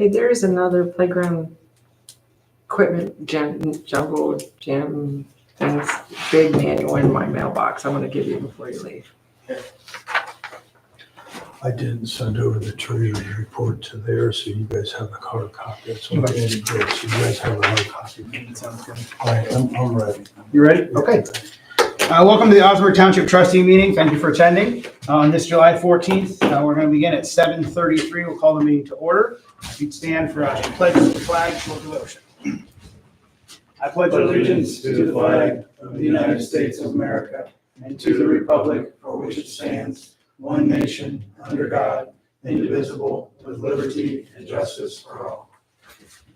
Hey, there is another playground equipment jungle gym things, big manual in my mailbox. I'm gonna give you before you leave. I didn't send over the treasurer's report to there, so you guys have a hard copy. That's what I did. So you guys have a hard copy. Sounds good. All right, I'm ready. You ready? Okay. Welcome to the Osnaburg Township Trustee meeting. Thank you for attending. On this July 14th, we're going to begin at 7:33. We'll call the meeting to order. You'd stand for a pledge of the flag and devotion. I pledge allegiance to the flag of the United States of America and to the republic for which it stands, one nation, under God, indivisible, with liberty and justice for all.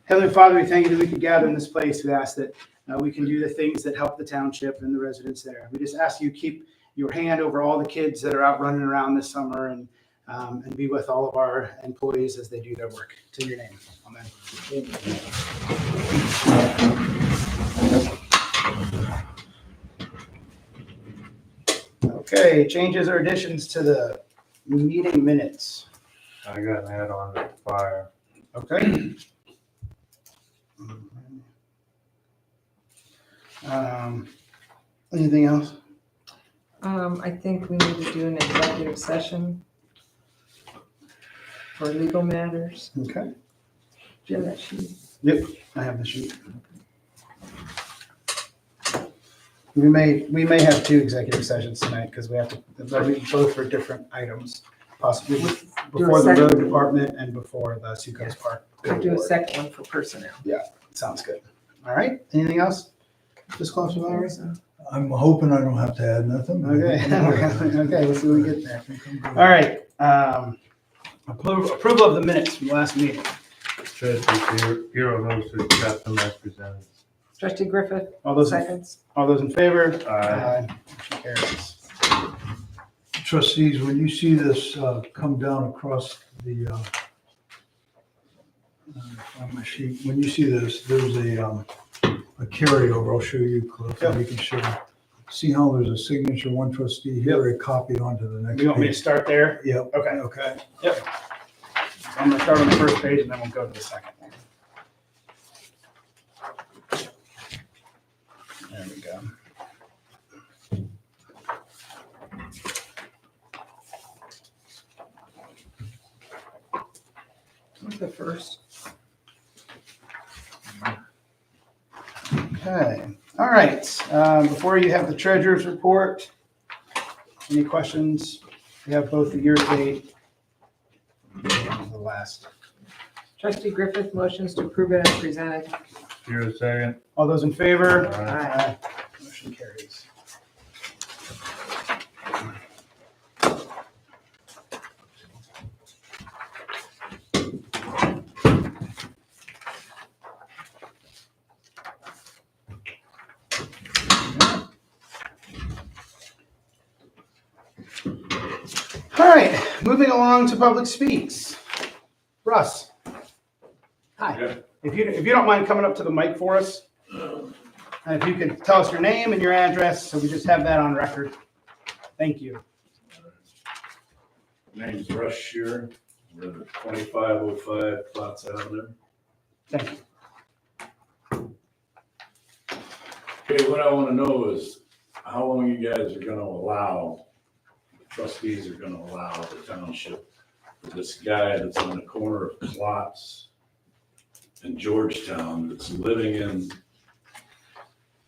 Heavenly Father, we thank you that we can gather in this place. We ask that we can do the things that help the township and the residents there. We just ask you keep your hand over all the kids that are out running around this summer and be with all of our employees as they do their work. To your name, amen. Okay, changes or additions to the meeting minutes. I got an add on to fire. Okay. Anything else? I think we need to do an executive session for legal matters. Okay. Do you have that sheet? Yep, I have the sheet. We may have two executive sessions tonight because we have to, both for different items, possibly before the road department and before the Seacoast Park. We'll do a second one for personnel. Sounds good. All right, anything else? Just close with ours? I'm hoping I don't have to add nothing. Okay, okay, let's see what we get there. All right, approval of the minutes from the last meeting. Trustee Bureau knows who got them as presented. Trustee Griffith, All those seconds. in favor? Aye. Motion carries. Trustees, when you see this come down across the, on my sheet, when you see this, there's a carryover. I'll show you, Cliff, and you can show. See how there's a signature, one trustee here, it copied onto the next You want me to page. start there? Yep. Okay. Okay. Yep. I'm gonna start on the first page and then we'll go to the second. There we go. What's the first? Okay, all right. Before you have the treasurer's report, any questions? We have both the year-to-date and the last. Trustee Griffith motions to approve it as presented. Bureau second. All those in favor? Aye. Motion carries. All right, moving along to public speaks. Russ. Hi. Yeah. If you don't mind coming up to the mic for us, and if you could tell us your name and your address, so we just have that on record. Thank you. Name's Russ Shear. We're at 2505 Platts Avenue. Thank you. Okay, what I want to know is how long you guys are going to allow, the trustees are going to allow the township for this guy that's on the corner of Klotz and Georgetown that's living in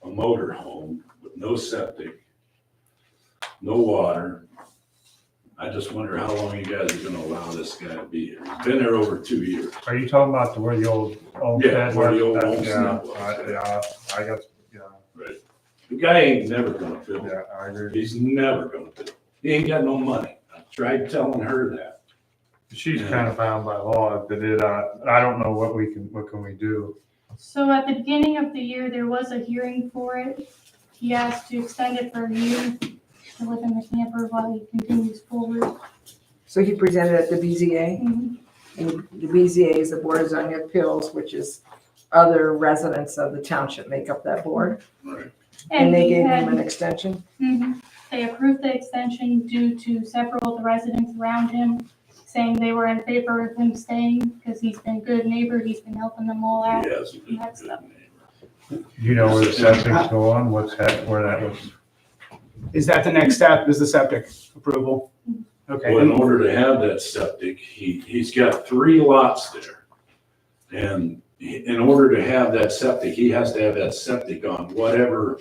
a motor home with no septic, no water. I just wonder how long you guys are gonna allow this guy to be here. He's been there over 2 years. Are you talking about where the old Yeah, where the old was? homestead Yeah, was. I guess, yeah, Right. The guy ain't never gonna build. yeah, I agree. He's never gonna build. He ain't got no money. I tried telling her that. She's kind of bound by law, but I don't know what can we do? So at the beginning of the year, there was a hearing for it. He asked to extend it for a year to live in the camper while he continues forward. So he presented at the BZA, Mhm. and the BZA is the Board of Zoning Appeals, which is other residents of the township make up that board. Right. And they he gave had- him an extension. Mhm. They approved the extension due to several of the residents around him saying they were in favor of him staying because he's been a good neighbor. He's been helping them all out. He has been a That's good stuff. neighbor. You know where the septic's going, where that was? Is that the next step, is the septic approval? Okay, Well, in and order to have that septic, he's got 3 lots there. And in order to have that septic, he has to have that septic on whatever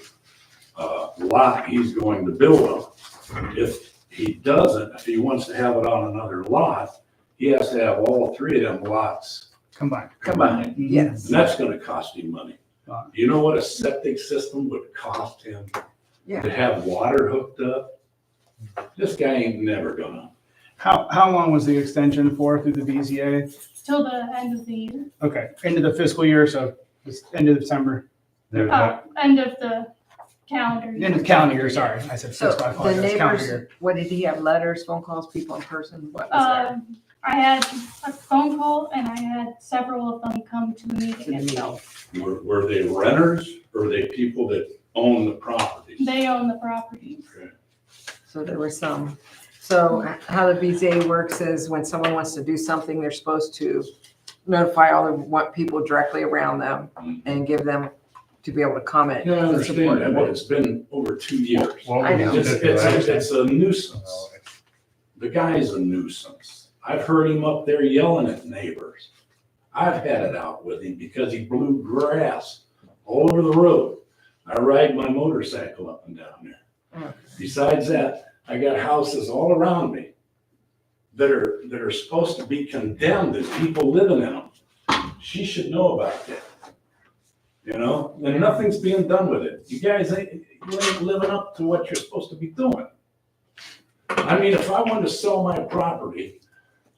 lot he's going to build on. If he doesn't, if he wants to have it on another lot, he has to have all 3 of them lots combined. combined. Yes. And that's gonna cost him money. Wow. You know what a septic system would cost him Yeah. to have water hooked up? This guy ain't never gonna. How long was the extension for through the BZA? Till the end of the year. Okay, end of the fiscal year, so this end of December, There's not, End of the calendar year. end of calendar year, sorry, I said So fiscal, I the apologize, calendar neighbors, year. what did he have, letters, phone calls, people in person? What was there? I had a phone call and I had several of them come to the To the meeting meeting? itself. Were they renters or were they people that own the properties? They own the properties. Okay. So there were some. So how the BZA works is when someone wants to do something, they're supposed to notify all the people directly around them and give them to be able to comment. Yeah, I in understand support that, of but it. it's been over 2 years. what I was know. the It's stipulation? a nuisance. The guy's a nuisance. I've heard him up there yelling at neighbors. I've had it out with him because he blew grass all over the road. I ride my motorcycle up and down there. Oh. Besides that, I got houses all around me that are supposed to be condemned as people living in them. She should know about that. You know, and nothing's being done with it. You guys ain't living up to what you're supposed to be doing. I mean, if I wanted to sell my property,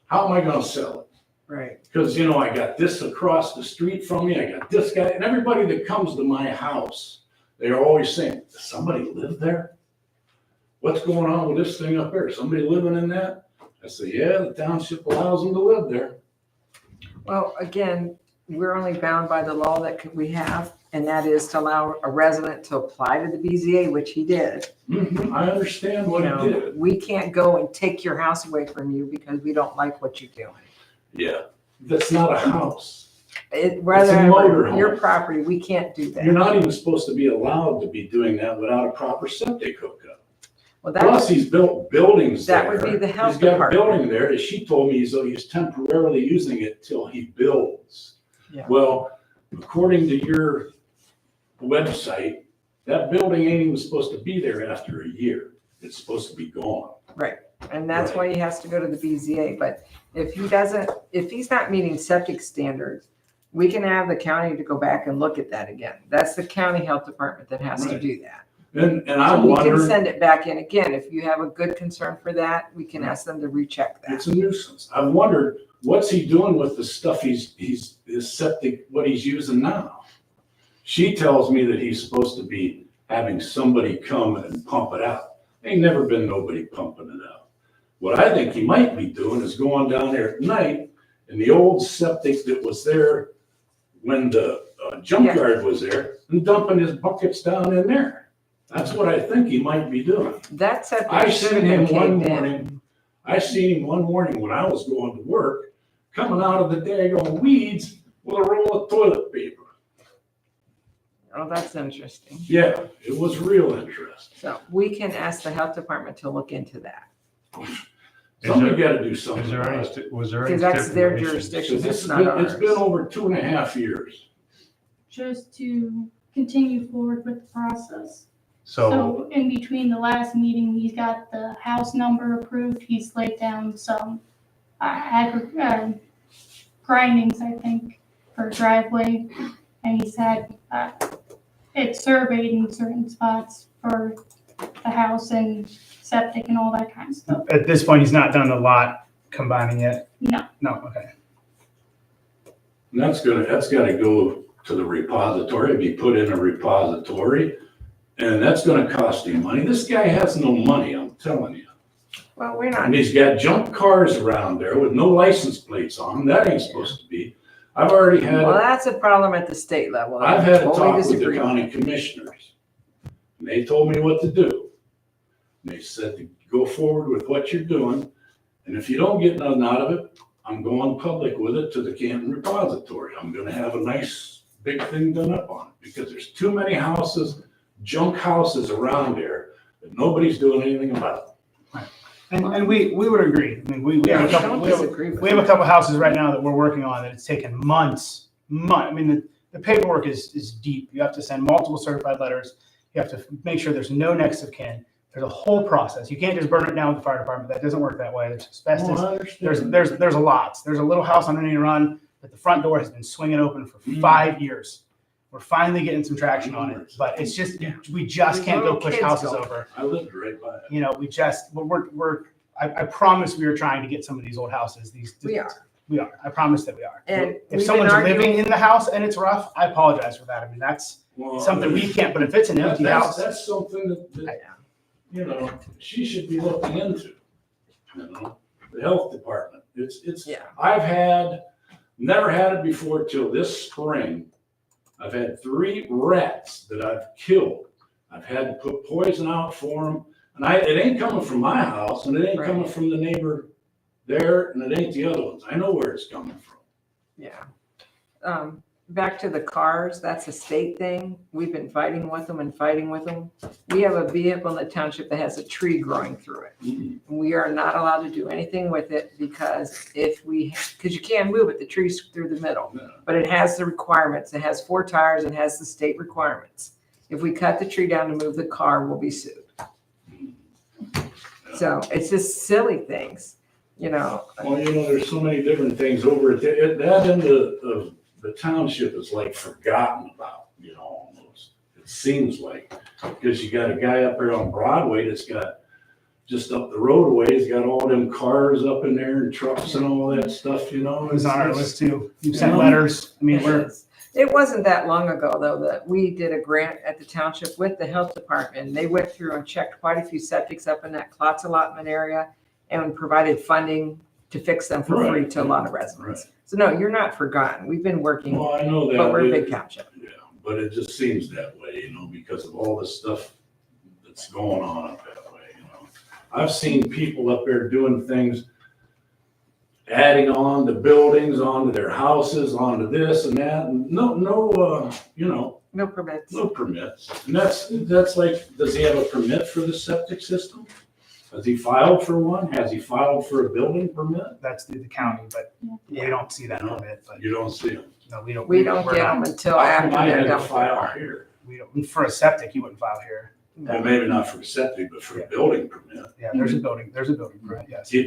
how am I gonna sell it? Right. Because, you know, I got this across the street from me, I got this guy, and everybody that comes to my house, they're always saying, does somebody live there? What's going on with this thing up there? Somebody living in that? I say, yeah, the township allows them to live there. Well, again, we're only bound by the law that we have, and that is to allow a resident to apply to the BZA, which he did. I understand You what he know, did. we can't go and take your house away from you because we don't like what you're doing. Yeah, that's not a house. Rather a motor home. your property, we can't do You're that. not even supposed to be allowed to be doing that without a proper septic hookup. Well, Plus, that, he's built buildings there. that would be the health He's got a department. building there that she told me he's temporarily using it till he builds. Yeah. Well, according to your website, that building ain't even supposed to be there after a year. It's supposed to be gone. And that's why he has to go to the BZA. But if he's not meeting septic standards, we can have the county to go back and look at that again. That's the county health department that has to Right. do that. And So I'm we can wondering, send it back in again. If you have a good concern for that, we can ask them to recheck that. it's a nuisance. I've wondered, what's he doing with the stuff his septic, what he's using now? She tells me that he's supposed to be having somebody come and pump it out. Ain't never been nobody pumping it out. What I think he might be doing is going down there at night in the old septic that was there when the junkyard was there and dumping his buckets down in there. That's what I think he might be doing. That septic I should seen have him been one caved in. morning, I seen him one morning when I was going to work, coming out of the daggone weeds with a roll of toilet paper. Oh, that's interesting. Yeah, it was real interesting. So we can ask the health department to look into that. Somebody gotta do something Is there any, about it. was there any Because that's their stipulations? jurisdiction, 'Cause that's not it's been ours. over 2.5 years. Just to continue forward with the process. So, So in between the last meeting, he's got the house number approved. He's laid down some grindings, I think, for driveway. And he's had it surveyed in certain spots for the house and septic and all that kind of stuff. At this point, he's not done the lot combining yet? No. No, okay. And that's gotta go to the repository, be put in a repository, and that's gonna cost him money. This guy has no money, I'm telling you. Well, we're not, And he's got junk cars around there with no license plates on them. That ain't supposed to be. I've already had, well, that's a problem at the state level. I've had a Totally talk with the disagree. county commissioners. And they told me what to do. They said to go forward with what you're doing And if you don't get nothing out of it, I'm going public with it to the Canton Repository. I'm gonna have a nice big thing done up on it, because there's too many houses, junk houses around there that nobody's doing anything about. And we would agree. I mean, we have a Yeah, couple, don't we have, disagree with we have a that. couple houses right now that we're working on that it's taken months. I mean, the paperwork is deep. You have to send multiple certified letters. You have to make sure there's no next of kin. There's a whole process. You can't just burn it down with the fire department. That doesn't work that way. There's asbestos. Well, I understand. There's a lot. There's a little house on Indian Run that the front door has been swinging open for 5 years. We're finally getting some traction on it, but it's just, we just can't go push houses over. I lived right by it. You know, I promise we are trying to get some of these old houses. We are. We are. I promise that we are. And If we've someone's been arguing- living in the house and it's rough, I apologize for that. I mean, that's Well, something we can't, but if it's an empty house, That's something that, you know, she should be looking into, you know, the health department. It's, Yeah. never had it before till this spring. I've had 3 rats that I've killed. I've had to put poison out for them. And it ain't coming from my house, and it ain't coming from the neighbor there, and it ain't the other ones. I know where it's coming from. Yeah. Back to the cars, that's a state thing. We've been fighting with them and fighting with them. We have a vehicle in the township that has a tree growing through it. Mhm. We are not allowed to do anything with it because because you can't move it, the tree's through the middle. Yeah. But it has the requirements. It has 4 tires and has the state requirements. If we cut the tree down to move the car, we'll be sued. So it's just silly things, you know. Well, you know, there's so many different things over at that end of the township is like forgotten about, you know, almost. It seems like, because you got a guy up there on Broadway that's got, just up the roadway, he's got all them cars up in there and trucks and all that stuff, you know. it was on our It's- list too. You sent letters. I mean, It wasn't that long ago, though, that we did a grant at the township with the health department. They went through and checked quite a few septics up in that Klotz allotment area and provided funding to fix them for free Right. to a lot of residents. So no, you're not forgotten. We've been working, Well, I know that. but we're a big township. Yeah, but it just seems that way, you know, because of all the stuff that's going on up that way, you know. I've seen people up there doing things, adding on the buildings, onto their houses, onto this and that, and you know, No permits. no permits. And that's like, does he have a permit for the septic system? Has he filed for one? Has he filed for a building permit? that's the county, but we don't see that permit. But You don't see him. no, we don't. We don't we're get not- them until How after come I they're had to done. file here? We don't, for a septic, you wouldn't file here. Well, maybe not for a septic, but for a building permit. Yeah, there's a building permit, yes. He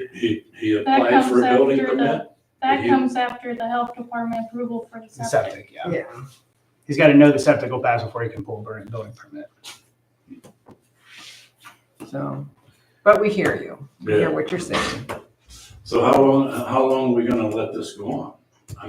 That applied for a comes building after permit? That You- comes after the health department approval for the The septic. septic, yeah. Yeah. He's got to know the septic will pass before he can pull a building permit. So, but we hear you. We Yeah. hear what you're saying. So how long are we gonna let this go on?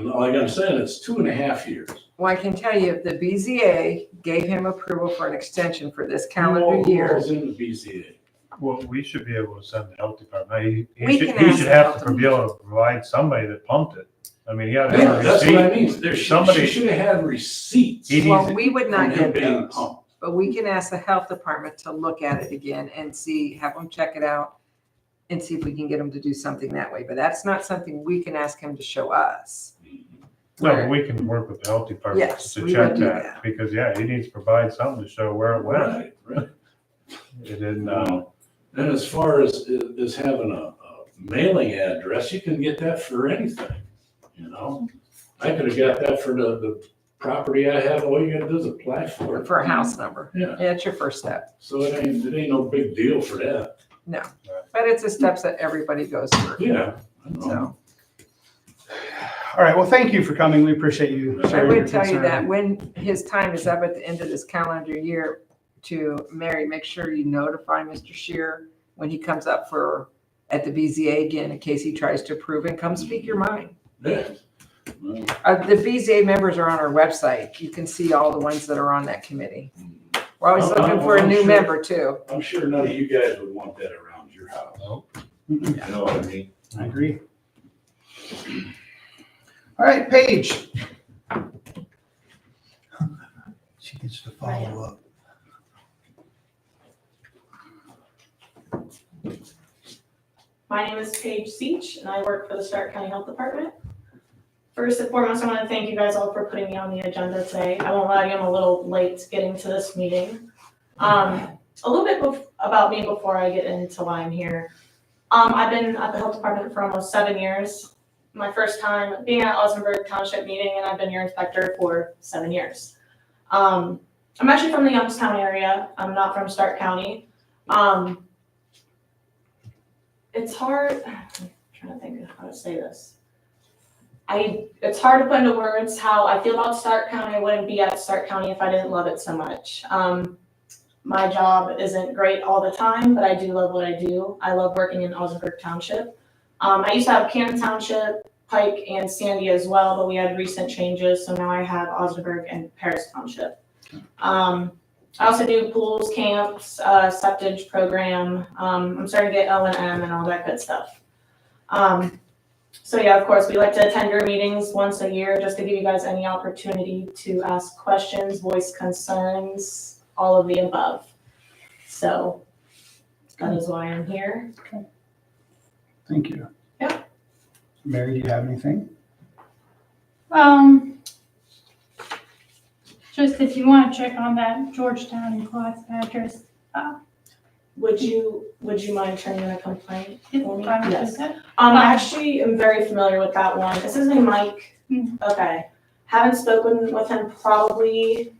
Like I'm saying, it's 2.5 years. Well, I can tell you, the BZA gave him approval for an extension for this calendar year. Who goes in the BZA? Well, we should be able to send the health department. We He can should ask the have health to be able to provide somebody that pumped it. I mean, he had to Yeah, have a that's what I receipt. mean. She Somebody- should have had receipts He Well, needs- we would from not him get being those, pumped. but we can ask the health department to look at it again and see, have them check it out and see if we can get them to do something that way. But that's not something we can ask him to show us. No, but we can work with the health department Yes, to we check would do that, that. because, yeah, he needs to provide something to show where it went. Right. It didn't, And as far as having a mailing address, you can get that for anything, you know? I could have got that for the property I have. All you gotta do is apply for it. For a house number. Yeah. Yeah, it's your first step. So it ain't no big deal for that. But it's the steps that everybody goes through. Yeah. I know. So All right, well, thank you for coming. We appreciate you I sharing your would tell you concern. that when his time is up at the end of this calendar year to Mary, make sure you notify Mr. Shear when he comes up at the BZA again, in case he tries to approve, and come speak your mind. Yeah. Well, The BZA members are on our website. You can see all the ones that are on that committee. We're always looking for a new sure. member too. I'm sure none of you guys would want that around your house. You know what I mean? I agree. All right, Paige. She gets to follow up. My name is Paige Seach, and I work for the Stark County Health Department. First and foremost, I want to thank you guys all for putting me on the agenda today. I won't lie to you, I'm a little late getting to this meeting. A little bit about me before I get into why I'm here. I've been at the health department for almost 7 years. My first time being at Osnaburg Township meeting, and I've been your inspector for 7 years. I'm actually from the Youngstown area. I'm not from Stark County. It's hard, I'm trying to think of how to say this. It's hard to put into words how I feel about Stark County. I wouldn't be at Stark County if I didn't love it so much. My job isn't great all the time, but I do love what I do. I love working in Osnaburg Township. I used to have Canton Township, Pike, and Sandy as well, but we had recent changes, so now I have Osnaburg and Paris Township. I also do pools, camps, septage program. I'm starting to get O&M and all that good stuff. So yeah, of course, we like to attend your meetings once a year just to give you guys any opportunity to ask questions, voice concerns, all of the above. So that is why I'm here. Thank you. Yeah. Mary, do you have anything? Just if you want to check on that Georgetown and Class address. Would you mind turning in a complaint for me? Yes. Yes. I actually am very familiar with that one. Is his name Mike? Mhm. Okay. Haven't spoken with him probably,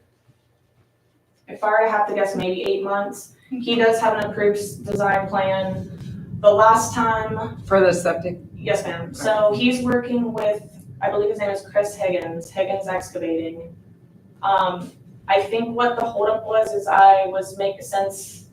if I were to have to guess, maybe 8 months. He does have an approved design plan. The last time, For the septic, yes ma'am. So he's working with, I believe his name is Chris Higgins Excavating. I think what the holdup was is I was making sense.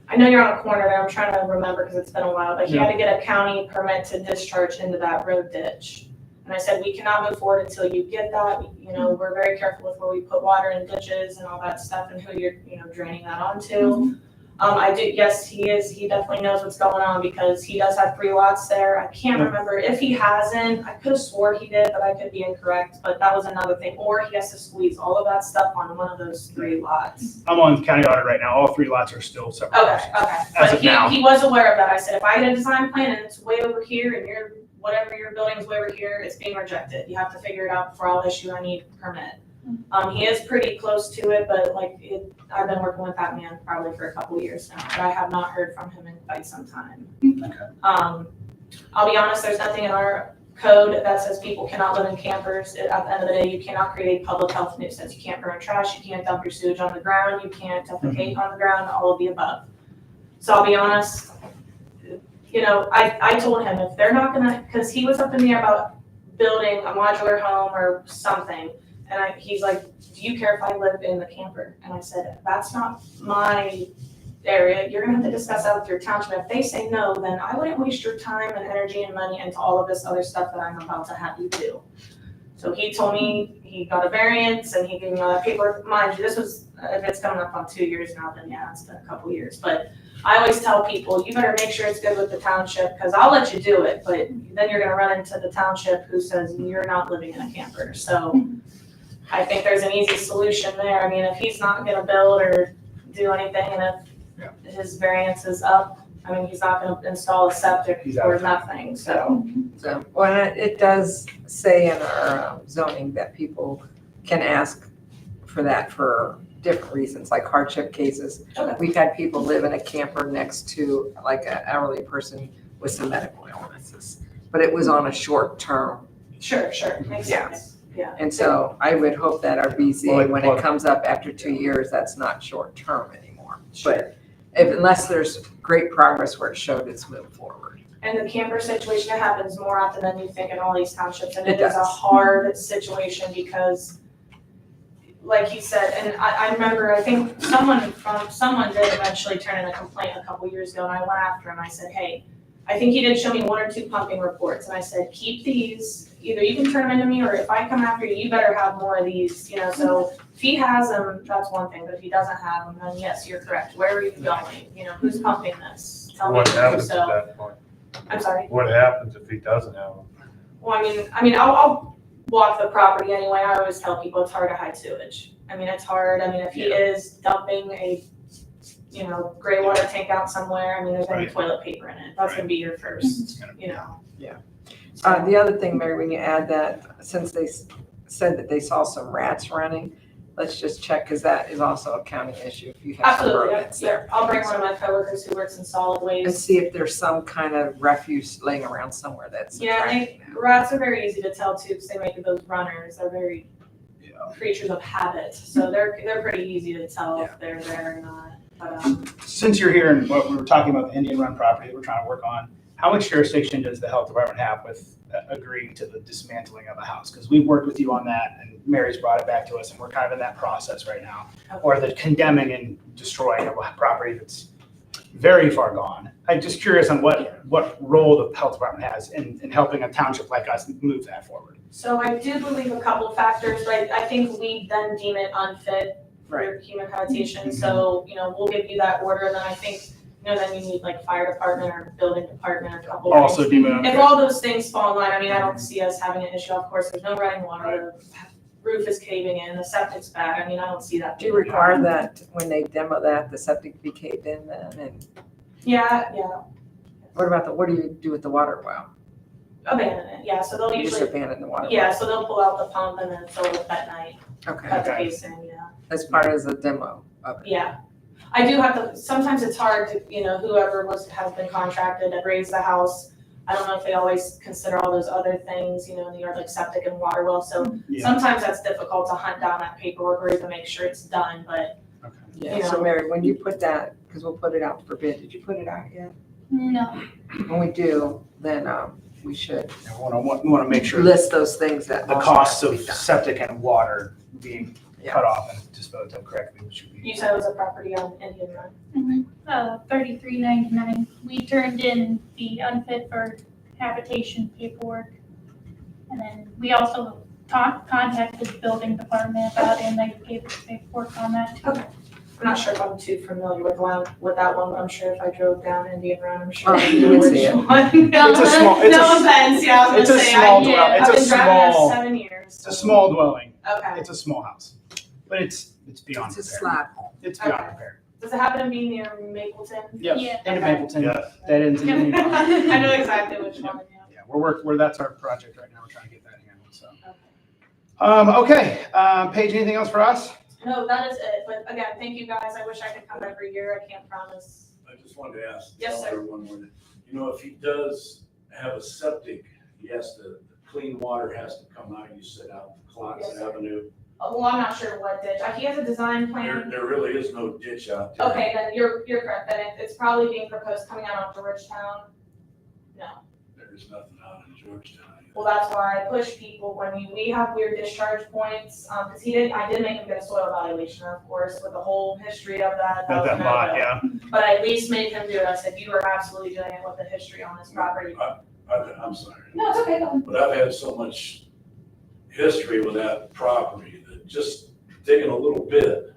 I know you're on a corner there, I'm trying to remember because it's been a while, but he had to get a county permit to discharge into that road ditch. And I said, we cannot move forward until you get that. You know, we're very careful with where we put water in ditches and all that stuff and who you're, draining that onto. Yes, he definitely knows what's going on because he does have 3 lots there. I can't remember if he hasn't. I could have swore he did, but I could be incorrect. But that was another thing. Or he has to squeeze all of that stuff on one of those 3 lots. I'm on county audit right now. All 3 lots are still separate. Okay. As But of now. he was aware of that. I said, if I get a design plan and it's way over here and whatever you're building is way over here, it's being rejected. You have to figure it out before I'll issue any permit. He is pretty close to it, but I've been working with that man probably for a couple years now, but I have not heard from him in quite some time. Okay. I'll be honest, there's nothing in our code that says people cannot live in campers. At the end of the day, you cannot create a public health nuisance. You can't burn trash, you can't dump your sewage on the ground, you can't defecate on the ground, all of the above. So I'll be honest, I told him if they're not gonna, because he was up in the air about building a modular home or something. And he's like, do you care if I live in the camper? And I said, that's not my area. You're gonna have to discuss that with your township. If they say no, then I wouldn't waste your time and energy and money into all of this other stuff that I'm about to have you do. So he told me he got a variance and he gave me all that paperwork. Mind you, this was, if it's coming up on 2 years now, then yeah, it's been a couple years. But I always tell people, you better make sure it's good with the township because I'll let you do it. But then you're gonna run into the township who says you're not living in a camper. So I think there's an easy solution there. I mean, if he's not gonna build or do anything and if his variance is up, I mean, he's not gonna install a septic or nothing, so. well, it does say in our zoning that people can ask for that for different reasons, like hardship cases. Okay. We've had people live in a camper next to like an elderly person with some medical illnesses, but it was on a short term. Sure, makes Yeah. sense, yeah. And so I would hope that our BZA, when it comes up after 2 years, that's not short term anymore. But unless there's great progress where it showed it's moved forward. And the camper situation, it happens more often than you think in all these townships, and It it is a does. hard situation because, like you said, and I remember, I think someone did eventually turn in a complaint a couple years ago, and I went after him, I said, hey, I think he did show me 1 or 2 pumping reports, and I said, keep these, either you can turn them into me, or if I come after you, you better have more of these, so if he has them, that's one thing, but if he doesn't have them, then yes, you're correct, where are you going, who's pumping this? Tell me What who, happens at so, that point? I'm sorry. What happens if he doesn't have them? Well, I mean, I'll walk the property anyway. I always tell people it's hard to hide sewage. I mean, it's hard. I mean, if he is dumping a, gray water tank out somewhere, I mean, there's gonna be Right. toilet paper in it. That's gonna be your first, you know. The other thing, Mary, when you add that, since they said that they saw some rats running, let's just check, because that is also a county issue if you have some Absolutely, rodents yeah. there. I'll bring one of my coworkers who works in solid And waste. see if there's some kind of refuse laying around somewhere that's Yeah, attracting them. rats are very easy to tell too, because they make those runners. They're very creatures of habit, so they're pretty easy to tell if they're there or not. But Since you're here and what we were talking about, the Indian Run property that we're trying to work on, how much jurisdiction does the health department have with agreeing to the dismantling of a house? Because we've worked with you on that, and Mary's brought it back to us, and we're kind of in that process right now. Or the condemning and destroying of a property that's very far gone. I'm just curious on what role the health department has in helping a township like us move that forward. So I do believe a couple factors, but I think we then deem it unfit for human habitation. So, we'll give you that order, and then I think, then you need like fire department or building department or a couple things. Also deem it If unfit. all those things fall in line, I mean, I don't see us having an issue. Of course, there's no running water, the roof is caving in, the septic's bad. I mean, I don't see that. Do you require that when they demo that, the septic be caved in then? And Yeah, what do you do with the water well? abandon it, yeah, so they'll You just usually, abandon the water well? yeah, so they'll pull out the pump and then fill it that night, Okay, cut the basin, yeah. as part of the demo of it. Yeah, I do have to, sometimes it's hard to, whoever has been contracted to raise the house, I don't know if they always consider all those other things, in the yard, like septic and water well, so Yeah. sometimes that's difficult to hunt down that paperwork or even make sure it's done, but Yeah, so Mary, when you put that, because we'll put it out for bid, did you put it out yet? No, When we do, then we should We want to make sure list those things that. the also costs have to of be done. septic and water being cut off and disposed of correctly, which should be. you said it was a property on Indian Run. 3399. We turned in the unfit for habitation paperwork. And then we also contacted the building department about it, and they gave us paperwork on that too. I'm not sure if I'm too familiar with that one, but I'm sure if I drove down Indian Run, I'm sure. Oh, I you know would which see it. one. It's a small- it's No a- offense, yeah, I was it's a gonna say, small dwell- it's I've a been driving small- there 7 years. It's a small dwelling. Okay. It's a small house, but it's beyond It's a repair. slab. It's beyond Okay. repair. Does it happen to be near Mapleton? Yep. Yeah. Into Okay. Mapleton. Yeah. That ends in Indian Run. I know exactly which one, yeah. Yeah, that's our project right now. We're trying to get that handled. So. Okay. Okay. Paige, anything else for us? No, that is it, but again, thank you guys, I wish I could come every year, I can't promise. I just wanted to ask, Yes, tell sir. everyone, if he does have a septic, the clean water has to come out, you said out Klotz Yes, sir. Avenue. Well, I'm not sure what ditch, he has a design plan. There really is no ditch out there. Okay, then you're correct, then it's probably being proposed coming out onto Ridgetown. No, There's nothing out in Georgetown. well, that's why I push people when we have weird discharge points, cause I did make him get a soil evaluation, of course, with the whole history of that. That was a lot, no-go. yeah. But I at least made him do it, I said, you are absolutely doing it with the history on this property. I'm sorry, No, it's okay, go on. but I've had so much history with that property that just digging a little bit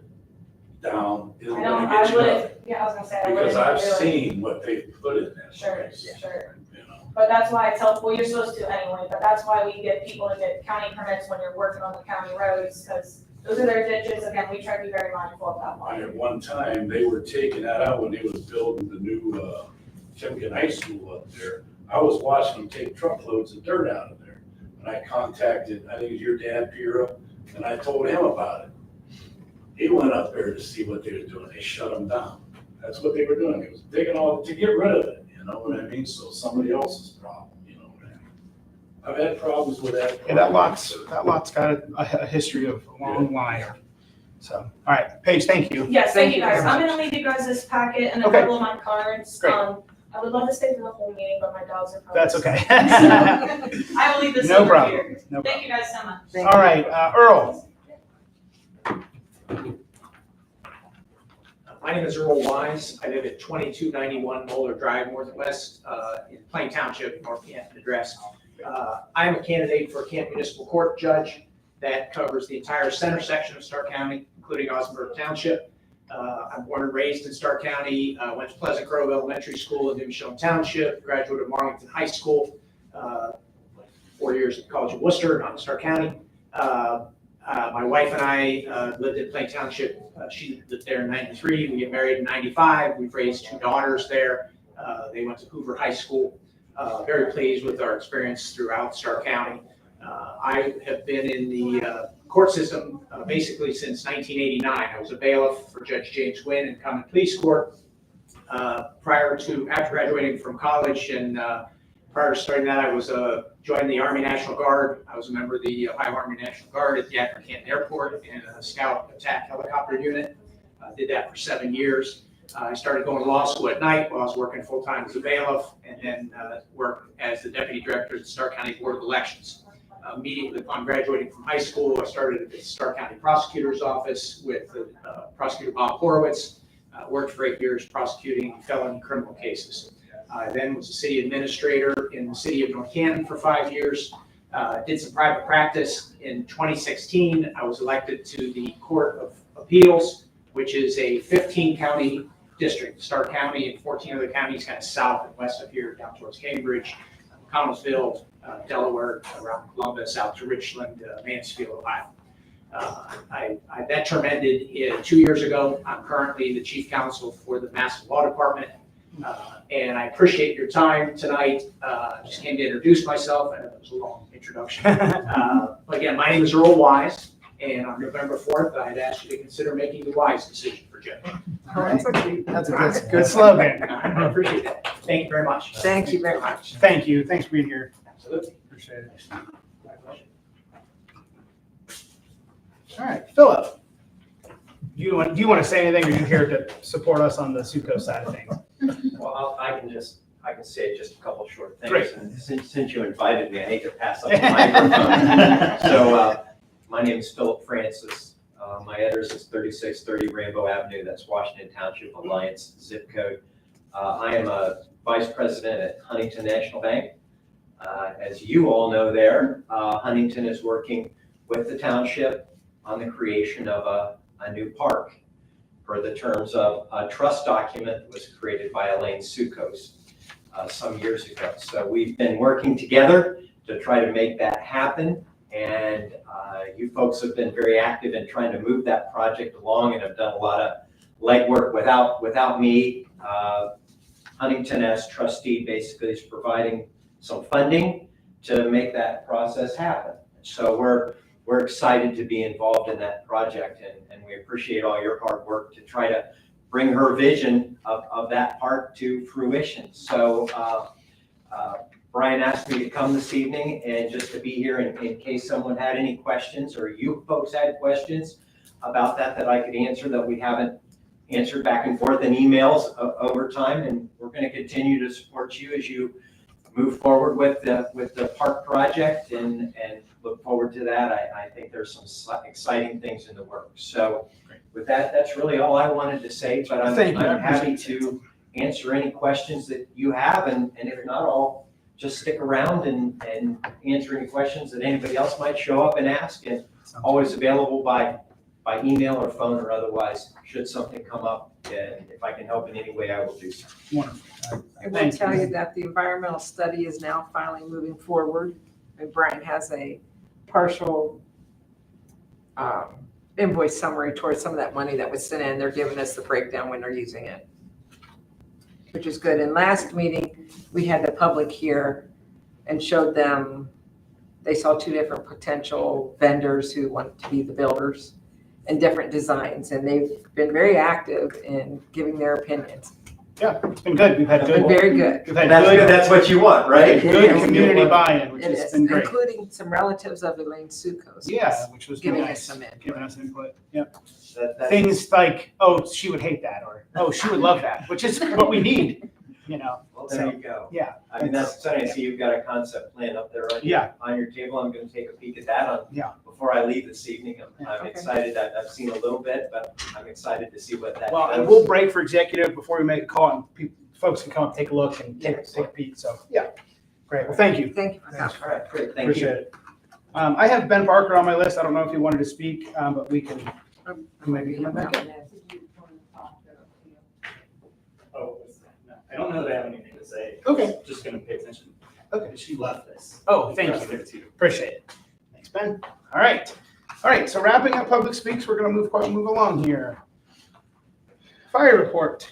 down isn't I don't, gonna I get you nothing. would, yeah, I was gonna say, I wouldn't. Because I've do it. seen what they've put in that Sure, place, sure. you know. But that's why I tell, well, you're supposed to anyway, but that's why we get people to get county permits when you're working on the county roads, because those are their ditches, again, we try to be very mindful of that line. At one time, they were taking that out when they was building the new Timken High School up there. I was watching them take truckloads of dirt out of there. And I contacted, I think it was your dad, Pira, and I told him about it. He went up there to see what they were doing. They shut them down. That's what they were doing. They was digging all to get rid of it, you know what I mean? So somebody else's problem, you know what I mean? I've had problems with that. Yeah, that lot's got a history of a long line. So, all right, Paige, thank you. Yes, thank you guys. very I'm gonna leave you guys this packet and a Okay. couple of my cards. Great. I would love to stay for the whole meeting, but my dogs are probably. That's okay. I will leave this No over problem. here. No Thank you guys so much. Thank All right, Earl. My name is Earl Wise. I live at 2291 Boulder Drive, Northwest, in Plain Township, North Canton address. I'm a candidate for Canton Municipal Court Judge. That covers the entire center section of Stark County, including Osnaburg Township. I'm born and raised in Stark County, went to Pleasant Grove Elementary School in New Michelle Township, graduate of Marlington High School, 4 years at the College of Worcester, not in Stark County. My wife and I lived in Plain Township She lived there in 93. We got married in 95. We've raised 2 daughters there. They went to Hoover High School. Very pleased with our experience throughout Stark County. I have been in the court system basically since 1989. I was a bailiff for Judge James Wynn in Common Pleas Court after graduating from college, and prior to starting that, I was joined the Army National Guard. I was a member of the Ohio Army National Guard at the Akron Canton Airport in a Scout Attack Helicopter Unit. Did that for 7 years. I started going to law school at night while I was working full-time as a bailiff, and then worked as the deputy director at the Stark County Board of Elections. Immediately upon graduating from high school, I started at the Stark County Prosecutor's Office with Prosecutor Bob Horowitz. Worked for 8 years prosecuting felony criminal cases. I then was a city administrator in the city of North Canton for 5 years. Did some private practice. In 2016, I was elected to the Court of Appeals, which is a 15-county district. Stark County and 14 other counties kind of south and west of here, down towards Cambridge, Connellsville, Delaware, around Columbus, out to Richland, Mansfield, Ohio. That term ended 2 years ago. I'm currently the chief counsel for the Mass Law Department. And I appreciate your time tonight. I just came to introduce myself, and it was a long introduction. But again, my name is Earl Wise, and on November 4th, I'd ask you to consider making the wise decision for Judge. That's a good slogan. I appreciate that. Thank you very much. Thank you very much. Thank you. Thanks for being here. Absolutely. Appreciate it. All right, Philip. Do you want to say anything, or are you here to support us on the Suco side of things? Well, I can say just a couple short things. Great. And since you invited me, I hate to pass up the microphone. So my name is Philip Francis. My address is 3630 Rainbow Avenue. That's Washington Township Alliance zip code. I am a vice president at Huntington National Bank. As you all know there, Huntington is working with the township on the creation of a new park per the terms of a trust document that was created by Elaine Sukos some years ago. So we've been working together to try to make that happen. And you folks have been very active in trying to move that project along and have done a lot of legwork without me. Huntington, as trustee, basically is providing some funding to make that process happen. So we're excited to be involved in that project, and we appreciate all your hard work to try to bring her vision of that park to fruition. So Brian asked me to come this evening and just to be here in case someone had any questions, or you folks had questions about that I could answer that we haven't answered back and forth in emails over time. And we're going to continue to support you as you move forward with the park project, and look forward to that. I think there's some exciting things in the works. So with that, that's really all I wanted to say, but I'm happy to answer any questions that you have, and if not, I'll just stick around and answer any questions that anybody else might show up and ask, and always available by email or phone or otherwise, should something come up, and if I can help in any way, I will do so. Wonderful. I will tell you that the environmental study is now finally moving forward, and Brian has a partial invoice summary towards some of that money that was sent in. They're giving us the breakdown when they're using it, which is good. And last meeting, we had the public here and showed them, they saw 2 different potential vendors who want to be the builders and different designs, and they've been very active in giving their opinions. Yeah, it's been good. We've had It's been good. very good. We've had That's good. good. That's what you want, right? Good community buy-in, which It has is, been great. including some relatives of Elaine Sukos. Yeah, which was Giving us nice. some input. Giving us input. Yeah. That's- Things like, oh, she would hate that, or oh, she would love that, which is what we need, you know. Well, there you go. Yeah. I mean, that's exciting. I see you've got a concept plan up there on your table. I'm going to take a peek at that before I leave this evening. I'm Okay. excited. I've seen a little bit, but I'm excited to see what that Well, and shows. we'll break for executive before we make a call, and folks can come up, take a look, and take a peek. So, yeah. Great. Well, thank you. Thank you for that. All right, great. Thank Appreciate you. it. I have Ben Barker on my list. I don't know if you wanted to speak, but we can maybe come back. Oh, I don't know that I have anything to say. Okay. Just gonna pay attention. Okay. She left this. Oh, thank Rest of you. it to you. Appreciate it. Thanks, Ben. All right. So wrapping up public speaks, we're going to move along here. Fire report.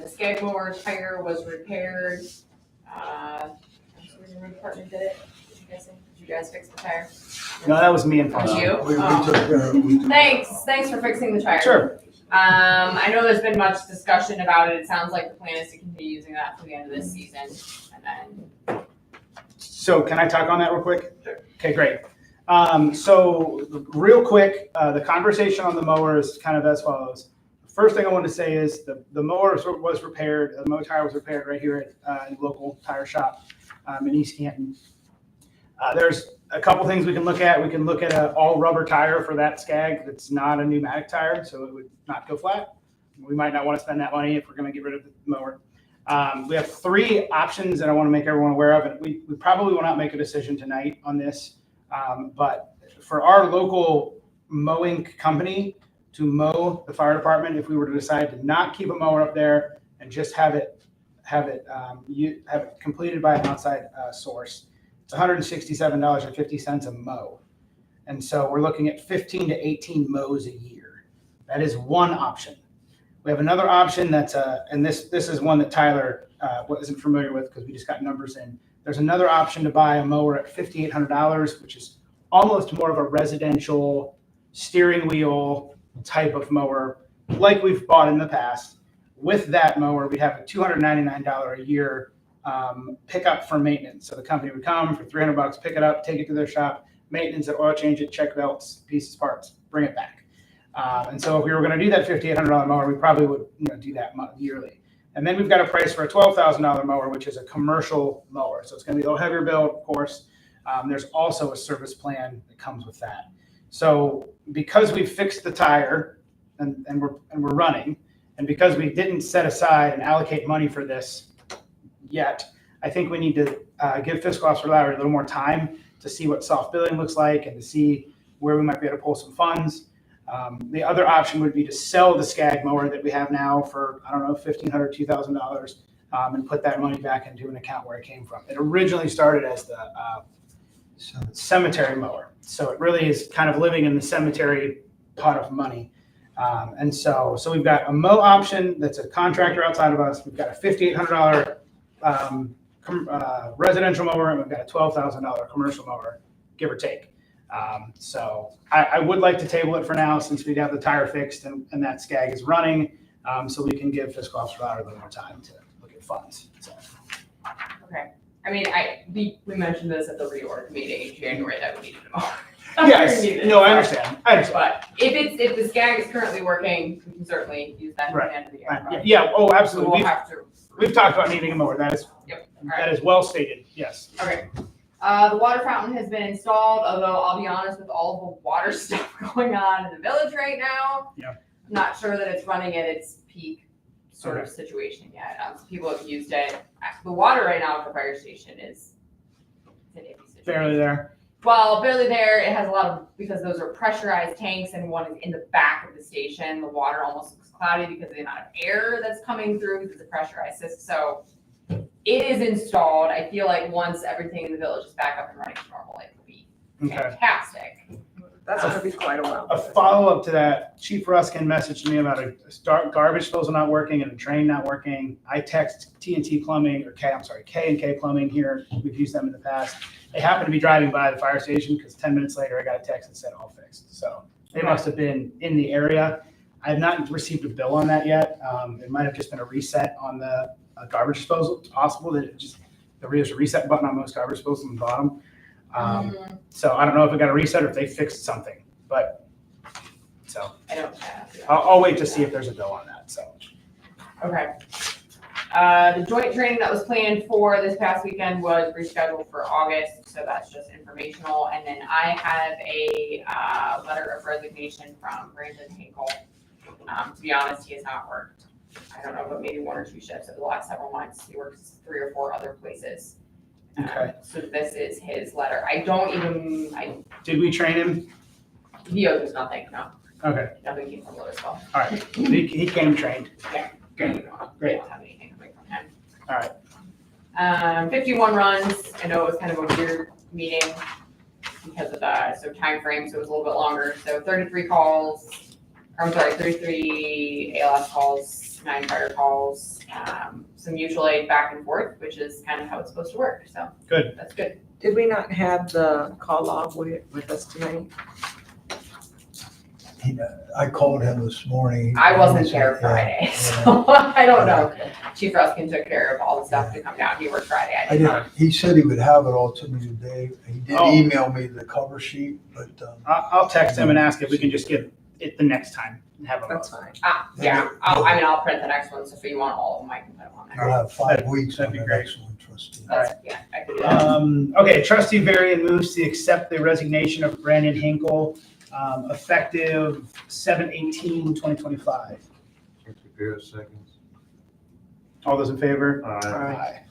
The skag mower tire was repaired. The road department did it. Did you guys fix the tire? No, that was me and Was Paul. you? We Oh. took care of it. Thanks for fixing the tire. Sure. I know there's been much discussion about it. It sounds like the plan is to continue using that for the end of this season, and then. So can I talk on that real quick? Sure. Okay, great. So real quick, the conversation on the mower is kind of as follows. First thing I want to say is the mower was repaired. The mower tire was repaired right here at the local tire shop in East Canton. There's a couple things we can look at. We can look at an all rubber tire for that skag. That's not a pneumatic tire, so it would not go flat. We might not want to spend that money if we're going to get rid of the mower. We have 3 options that I want to make everyone aware of. And we probably will not make a decision tonight on this, but for our local mowing company to mow the fire department, if we were to decide to not keep a mower up there and just have it completed by an outside source, it's $167.50 a mow. And so we're looking at 15 to 18 mows a year. That is one option. We have another option that's and this is one that Tyler isn't familiar with because we just got numbers in. There's another option to buy a mower at $5,800, which is almost more of a residential steering wheel type of mower like we've bought in the past. With that mower, we have a $299 a year pickup for maintenance. So the company would come for $300, pick it up, take it to their shop, maintenance it, oil change it, check belts, pieces, parts, bring it back. And so if we were going to do that $5,800 mower, we probably would do that yearly. And then we've got a price for a $12,000 mower, which is a commercial mower. So it's going to be a little heavier build, of course. There's also a service plan that comes with that. So because we fixed the tire and we're running, and because we didn't set aside and allocate money for this yet, I think we need to give Fiscal Officer Lowry a little more time to see what soft billing looks like and to see where we might be able to pull some funds. The other option would be to sell the skag mower that we have now for, I don't know, $1,500, $2,000, and put that money back into an account where it came from. It originally started as the cemetery mower. So it really is kind of living in the cemetery pot of money. And so we've got a mow option that's a contractor outside of us. We've got a $5,800 residential mower, and we've got a $12,000 commercial mower, give or take. So I would like to table it for now since we have the tire fixed and that skag is running, so we can give Fiscal Officer Lowry a little more time to look at funds. So. Okay. I mean, we mentioned this at the reorg meeting in January that we needed a mower. Yes. No, I understand. But if the skag is currently working, we can certainly use that at the end of the year. Right. Yeah. Oh, So absolutely. we'll have to. We've talked about needing a mower. That is that is well stated. Yes. Okay. The water fountain has been installed, although I'll be honest with all the water stuff going on in the village right now. Yeah. I'm not sure that it's running at its peak sort of situation yet. People have used it. The water right now at the fire station is an iffy situation. Barely there. Well, barely there. It has a lot of, because those are pressurized tanks and one is in the back of the station. The water almost looks cloudy because of the amount of air that's coming through because it's a pressurized system. So it is installed. I feel like once everything in the village is back up and running to normal, it will be fantastic. That's going to be quite a while. A follow-up to that, Chief Ruskin messaged me about a garbage disposal not working and a drain not working. I text T&T Plumbing, or K&K Plumbing here. We've used them in the past. They happened to be driving by the fire station because 10 minutes later I got a text that said all fixed. So they must have been in the area. I have not received a bill on that yet. It might have just been a reset on the garbage disposal. It's possible that there's a reset button on most garbage disposals on the bottom. So I don't know if it got a reset or if they fixed something, but so I don't have. I'll wait to see if there's a bill on that. So Okay. The joint training that was planned for this past weekend was rescheduled for August, so that's just informational. And then I have a letter of resignation from Brandon Hinkle. To be honest, he has not worked. I don't know, but maybe 1 or 2 shifts over the last several months. He works 3 or 4 other places. Okay. So this is his letter. Did we train him? He owes us nothing, no. Okay. Nothing came from Louisville. All right. He came trained. Yeah. Good. We don't have anything coming from him. All right. 51 runs. I know it was kind of a weird meeting because of the time frame, so it was a little bit longer. So 33 calls, I'm sorry, 33 ALS calls, 9 fire calls, some mutual aid back and forth, which is kind of how it's supposed to work, so. Good. That's good. Did we not have the call log with us tonight? I called him this morning. I wasn't there Yeah, Friday, yeah. so I don't know. Chief Ruskin took care of all the stuff to come down. He worked Friday. I did not. He said he would have it all to me today. He did Oh. email me the cover sheet, but, I'll text him and ask if we can just get it the next time and have him. That's fine. Yeah, I'll print the next one, so if you want all of them, I can put them on we'll there. have 5 weeks that'd on be the great. next one, trustee. Yeah, I can do that. Okay, trustee Varian moves to accept the resignation of Brandon Hinkle, effective 7/18/2025. Good seconds. All those in favor? Aye.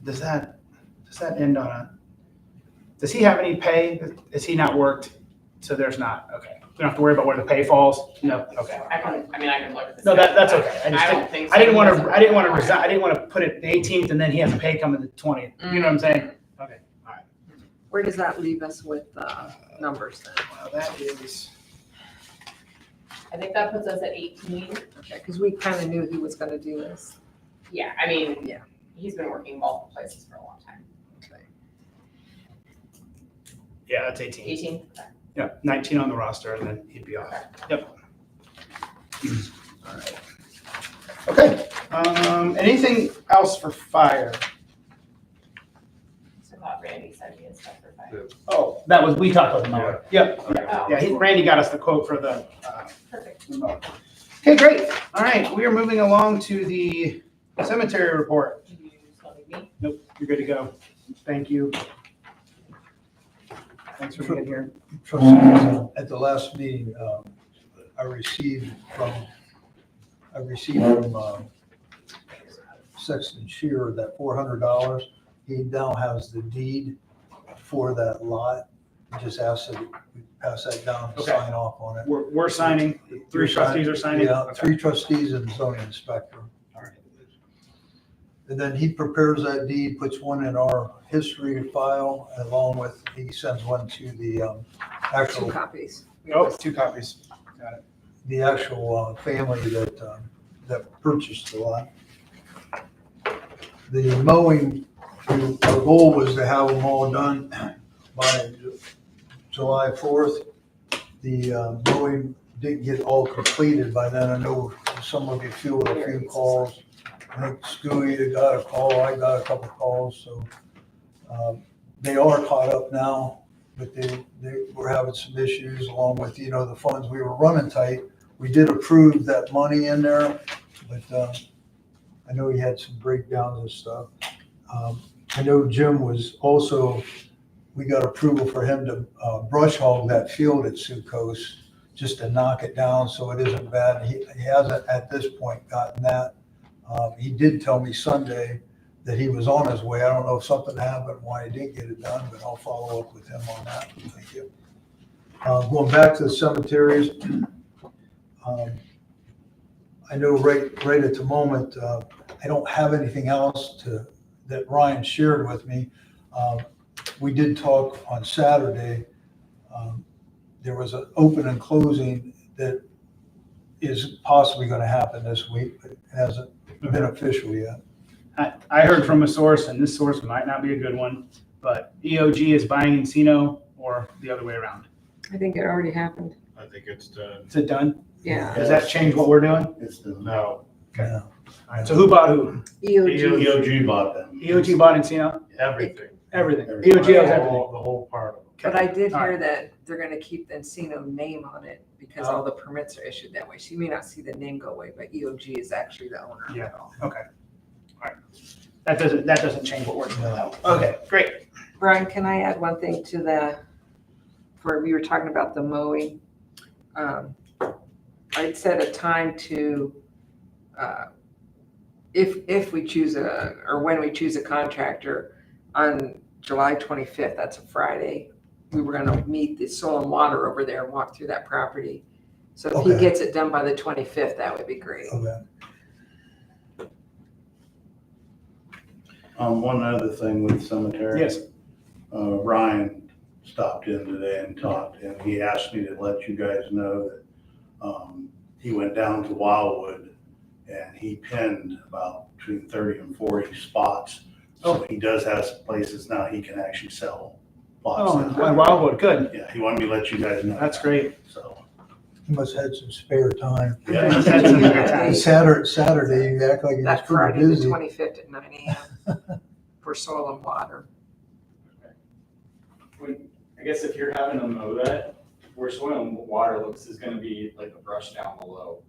Does that end on a, does he have any pay? Is he not worked? So there's not, okay. We don't have to worry about where the pay falls? No, okay. I can look at this. No, that's okay. I don't think so. I didn't want to resign, I didn't want to put it the 18th and then he has to pay coming the 20th. You know what I'm saying? Okay, all right. Where does that leave us with numbers then? Well, that is, I think that puts us at 18. Okay, because we kind of knew he was going to do this. Yeah, I mean, Yeah. he's been working multiple places for a long time. Okay. yeah, that's 18. 18? Yeah, 19 on the roster and then he'd be off. Yep. All right. Okay, anything else for fire? So I thought Randy said he had stuff for fire. Oh, that was, we talked about the mower. Yep. Oh, Yeah, Randy got us the quote for the, perfect. mower. Okay, great. All right, we are moving along to the cemetery report. Did you still need me? Nope, you're good to go. Thank you. Thanks for being here. Trustee, at the last meeting, I received from Sexton Shearer that $400. He now has the deed for that lot. He just asked that we pass that down and Okay. sign off on it. We're signing, 3 trustees are signing? Yeah, Okay. 3 trustees and the zoning inspector. All right. And then he prepares that deed, puts one in our history file, along with, he sends one to the 2 actual copies. Oh, 2 copies. the actual family that purchased the lot. The mowing, our goal was to have them all done by July 4th. The mowing didn't get all completed by then. I know some of you fielded a few calls. I think Stewie got a call, I got a couple calls, so they are caught up now, but they were having some issues along with, the funds. We were running tight. We did approve that money in there, but I know he had some breakdowns and stuff. I know Jim was also, we got approval for him to brush hog that field at Sucos, just to knock it down so it isn't bad. He hasn't at this point gotten that. He did tell me Sunday that he was on his way. I don't know if something happened, why he didn't get it done, but I'll follow up with him on that. Thank you. Going back to the cemeteries, I know right at the moment, I don't have anything else that Ryan shared with me. We did talk on Saturday. There was an open and closing that is possibly going to happen this week, but it hasn't been official yet. I heard from a source, and this source might not be a good one, but EOG is buying Encino or the other way around. I think it already happened. I think it's done. Is it done? Yeah. Does that change what we're doing? It's done. No. Yeah. All right, so who bought who? EOG. EOG bought them. EOG bought Encino? Everything. Everything. Everything. EOG owns everything. The whole part of it. But I did All hear right. that they're going to keep the Encino name on it because all the permits are issued that way. So you may not see the name go away, but EOG is actually the owner of Yeah. it all. Okay. All right. That doesn't change what we're doing though. Okay, great. Brian, can I add one thing to we were talking about the mowing? I'd set a time to, if we choose or when we choose a contractor on July 25th, that's a Friday, we were going to meet the soil and water over there and walk through that property. So if he Okay. gets it done by the 25th, that would be great. Okay. One other thing with cemetery. Yes. Ryan stopped in today and talked, and he asked me to let you guys know that he went down to Wildwood and he pinned about between 30 and 40 spots. So he does have some places now he can actually sell lots. Oh, now. Wildwood, good. Yeah, he wanted me to let you guys know. That's great. So, He must have had some spare time. yeah. That's a good time. Saturday, you act like he was That pretty Friday, the busy. 25th at 9 AM for soil and water. I guess if you're having them mow that, where soil and water looks is gonna be like a brush down below.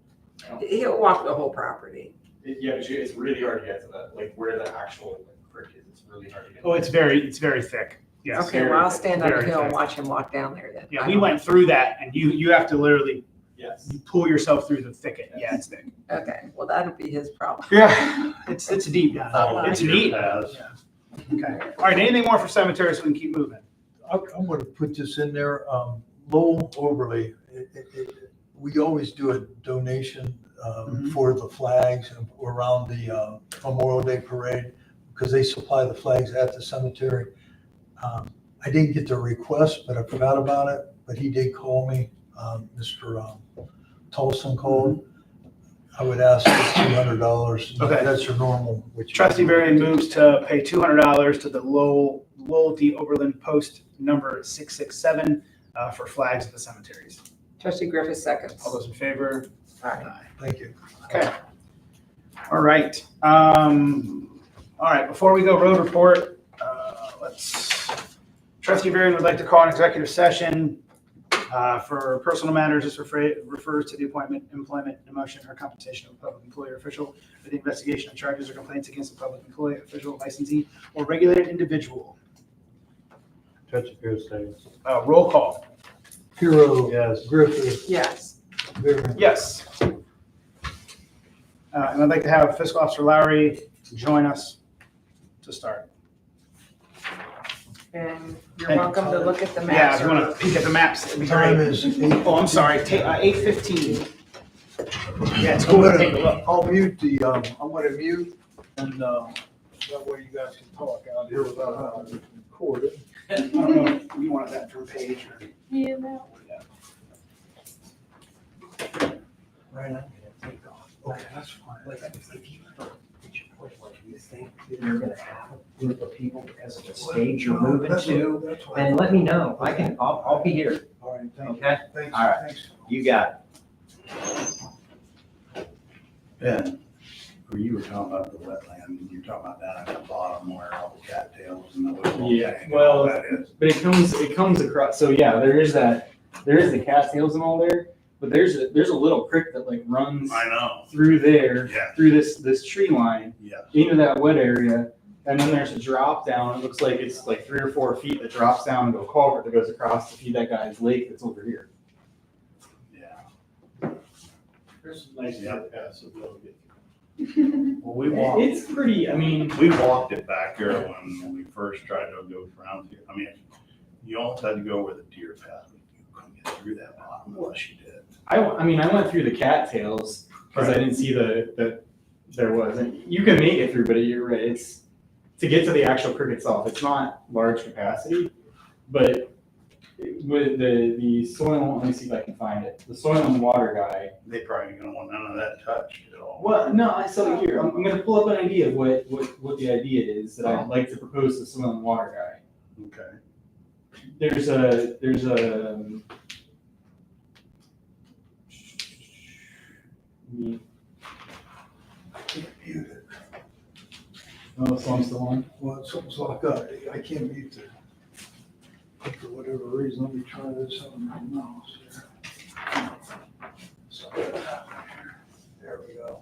He'll walk the whole property. Yeah, but it's really hard to get to that, like where the actual brick is, it's really hard to get. Oh, it's very thick. Yes. Okay, well, I'll stand on the Very hill and thick. watch him walk down there then. Yeah, we went through that and you have to literally Yes. pull yourself through the thicket. Yeah, it's thick. Okay, well, that'll be his problem. Yeah, it's deep down. It's neat. Paths. Okay. All right, anything more for cemeteries so we can keep moving? I'm gonna put this in there, Lowell overlay, we always do a donation for the flags around the Memorial Day parade, because they supply the flags at the cemetery. I didn't get the request, but I forgot about it, but he did call me, Mr. Tolson called. I would ask for $200. Okay. That's your normal. which- Trustee Varian moves to pay $200 to the Lowell D. Oberlin Post number 667 for flags at the cemeteries. Trustee Griffith seconds. All those in favor? All right. Thank you. Okay. All right. Before we go road report, Trustee Varian would like to call an executive session for personal matters. This refers to the appointment, employment, demotion, or compensation of a public employee or official for the investigation of charges or complaints against a public employee, official, licensee, or regulated individual. Trustee Pierce seconds. Roll call. Hero. Yes. Griffith. Yes. Varian. Yes. And I'd like to have Fiscal Officer Lowry join us to start. And you're welcome to look at the Yeah, maps. if you want to peek at the maps, it'd be Time great. is Oh, I'm sorry, 8:15. Yeah, it's cool to take a look. I'll mute I'm gonna mute, and that way you guys can talk out here without having to record it. I don't know if you wanted that from page or. Yeah, that Right now. Okay, that's fine. You think that you're gonna have a group of people because of the stage you're moving That's to, what- that's what- then let me know. I'll be here. All right, thank you. Okay? Thanks. All right. Thanks. You got Ben, where you were talking about the wetland, you were talking about that at the bottom where all the cattails and the little. Yeah, thing and well, all that is. But it comes across, so yeah, there is the cattails and all there, but there's a little creek that like runs I know, through there, yeah, through this tree line yeah. into that wet area. And then there's a drop down. It looks like it's like 3 or 4 feet that drops down into a culvert that goes across to feed that guy's lake that's over here. Yeah. There's some nice Yeah. paths that we'll get. Well, we walked, It's pretty, I mean, we walked it back there when we first tried to go around here. I mean, you almost had to go where the deer path, you couldn't get through that bottom unless you did. I mean, I went through the cattails because I didn't see that there was. And you can make it through, but you're right. It's to get to the actual creek itself. It's not large capacity, but with the soil, let me see if I can find it. The soil and water guy. They probably ain't gonna want none of that touched at all. Well, no, so here, I'm gonna pull up an idea of what the idea is that I'd like to propose to the soil and water guy. Okay. There's a Muted. oh, so I'm still on. Well, something's like that. I can't mute it. For whatever reason, let me try this on my mouse here. There we go.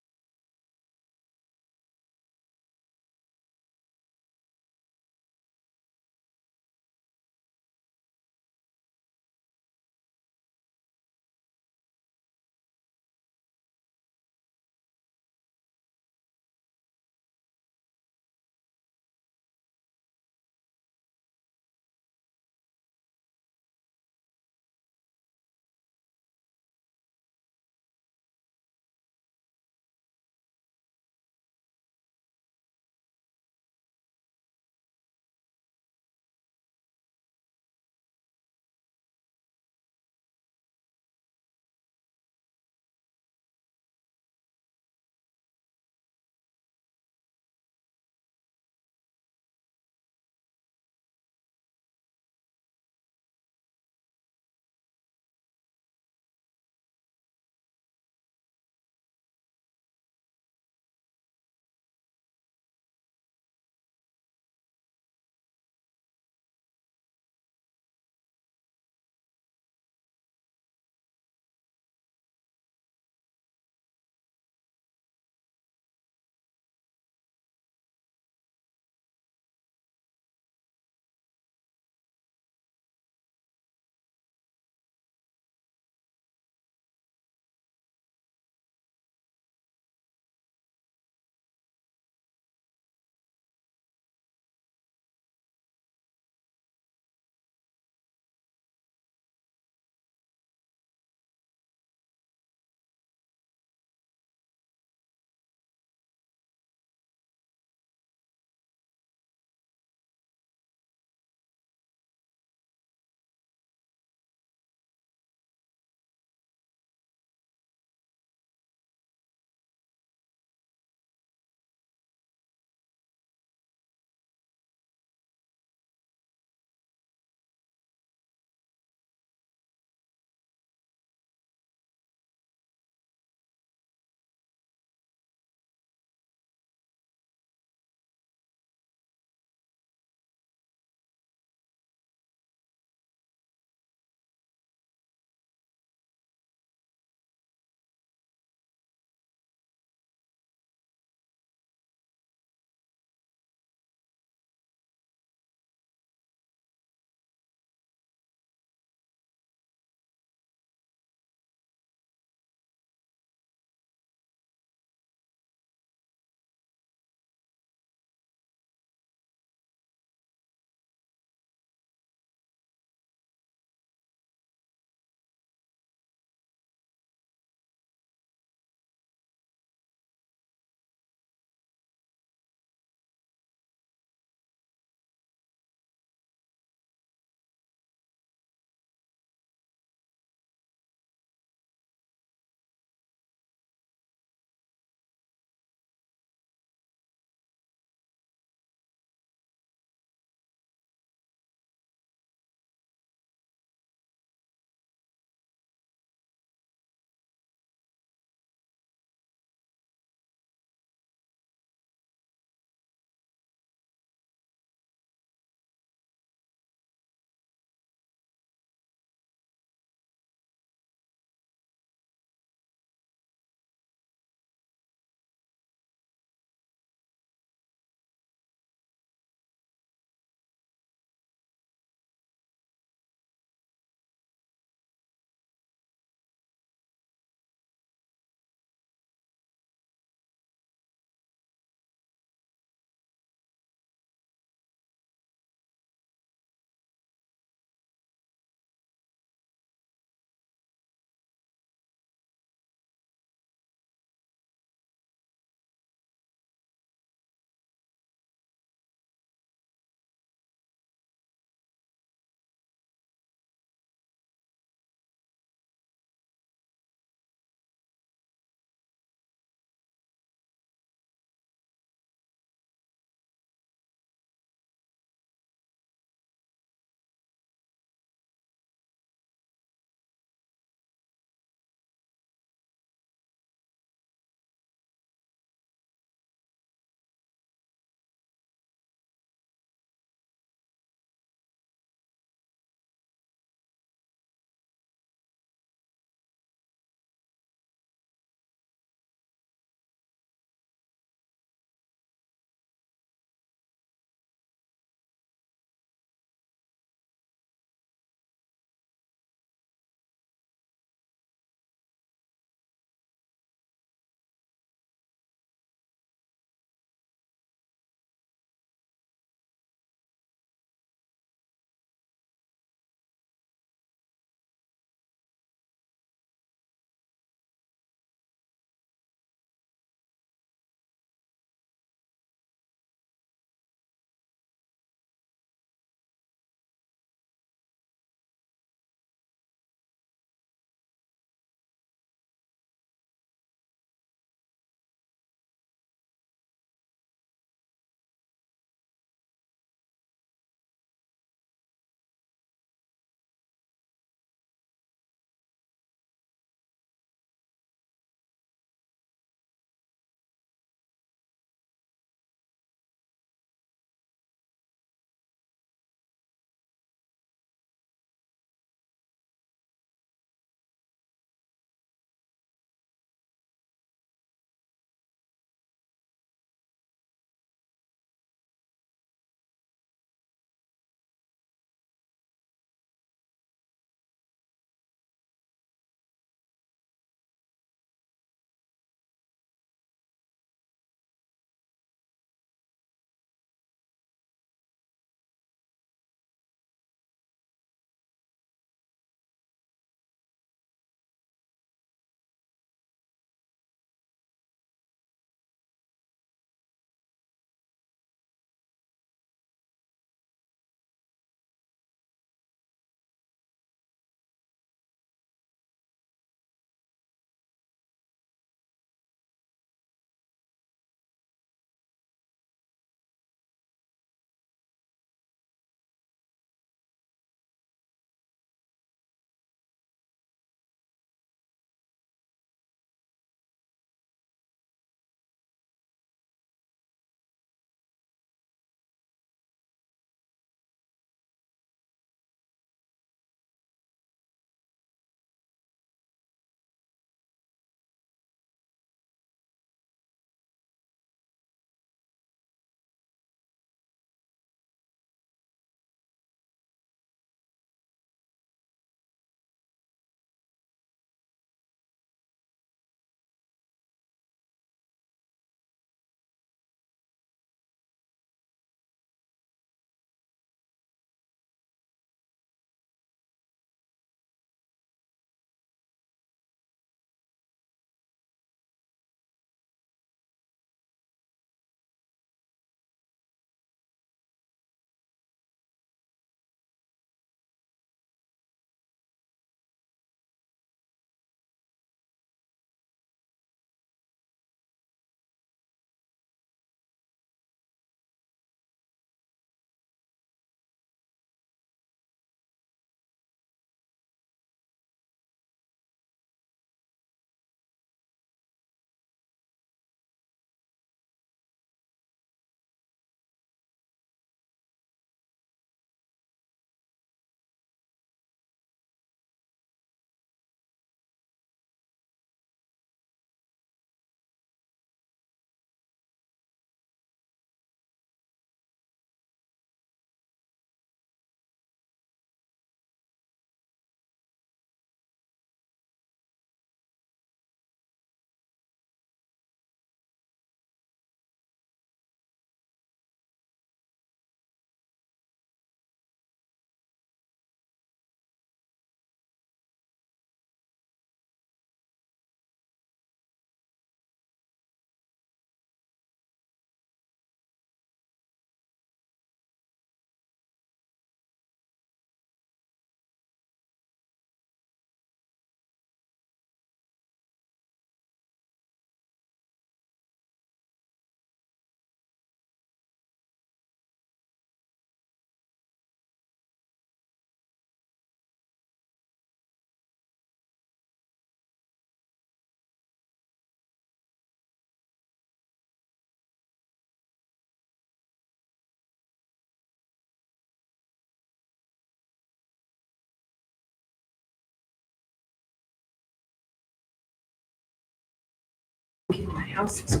My house is.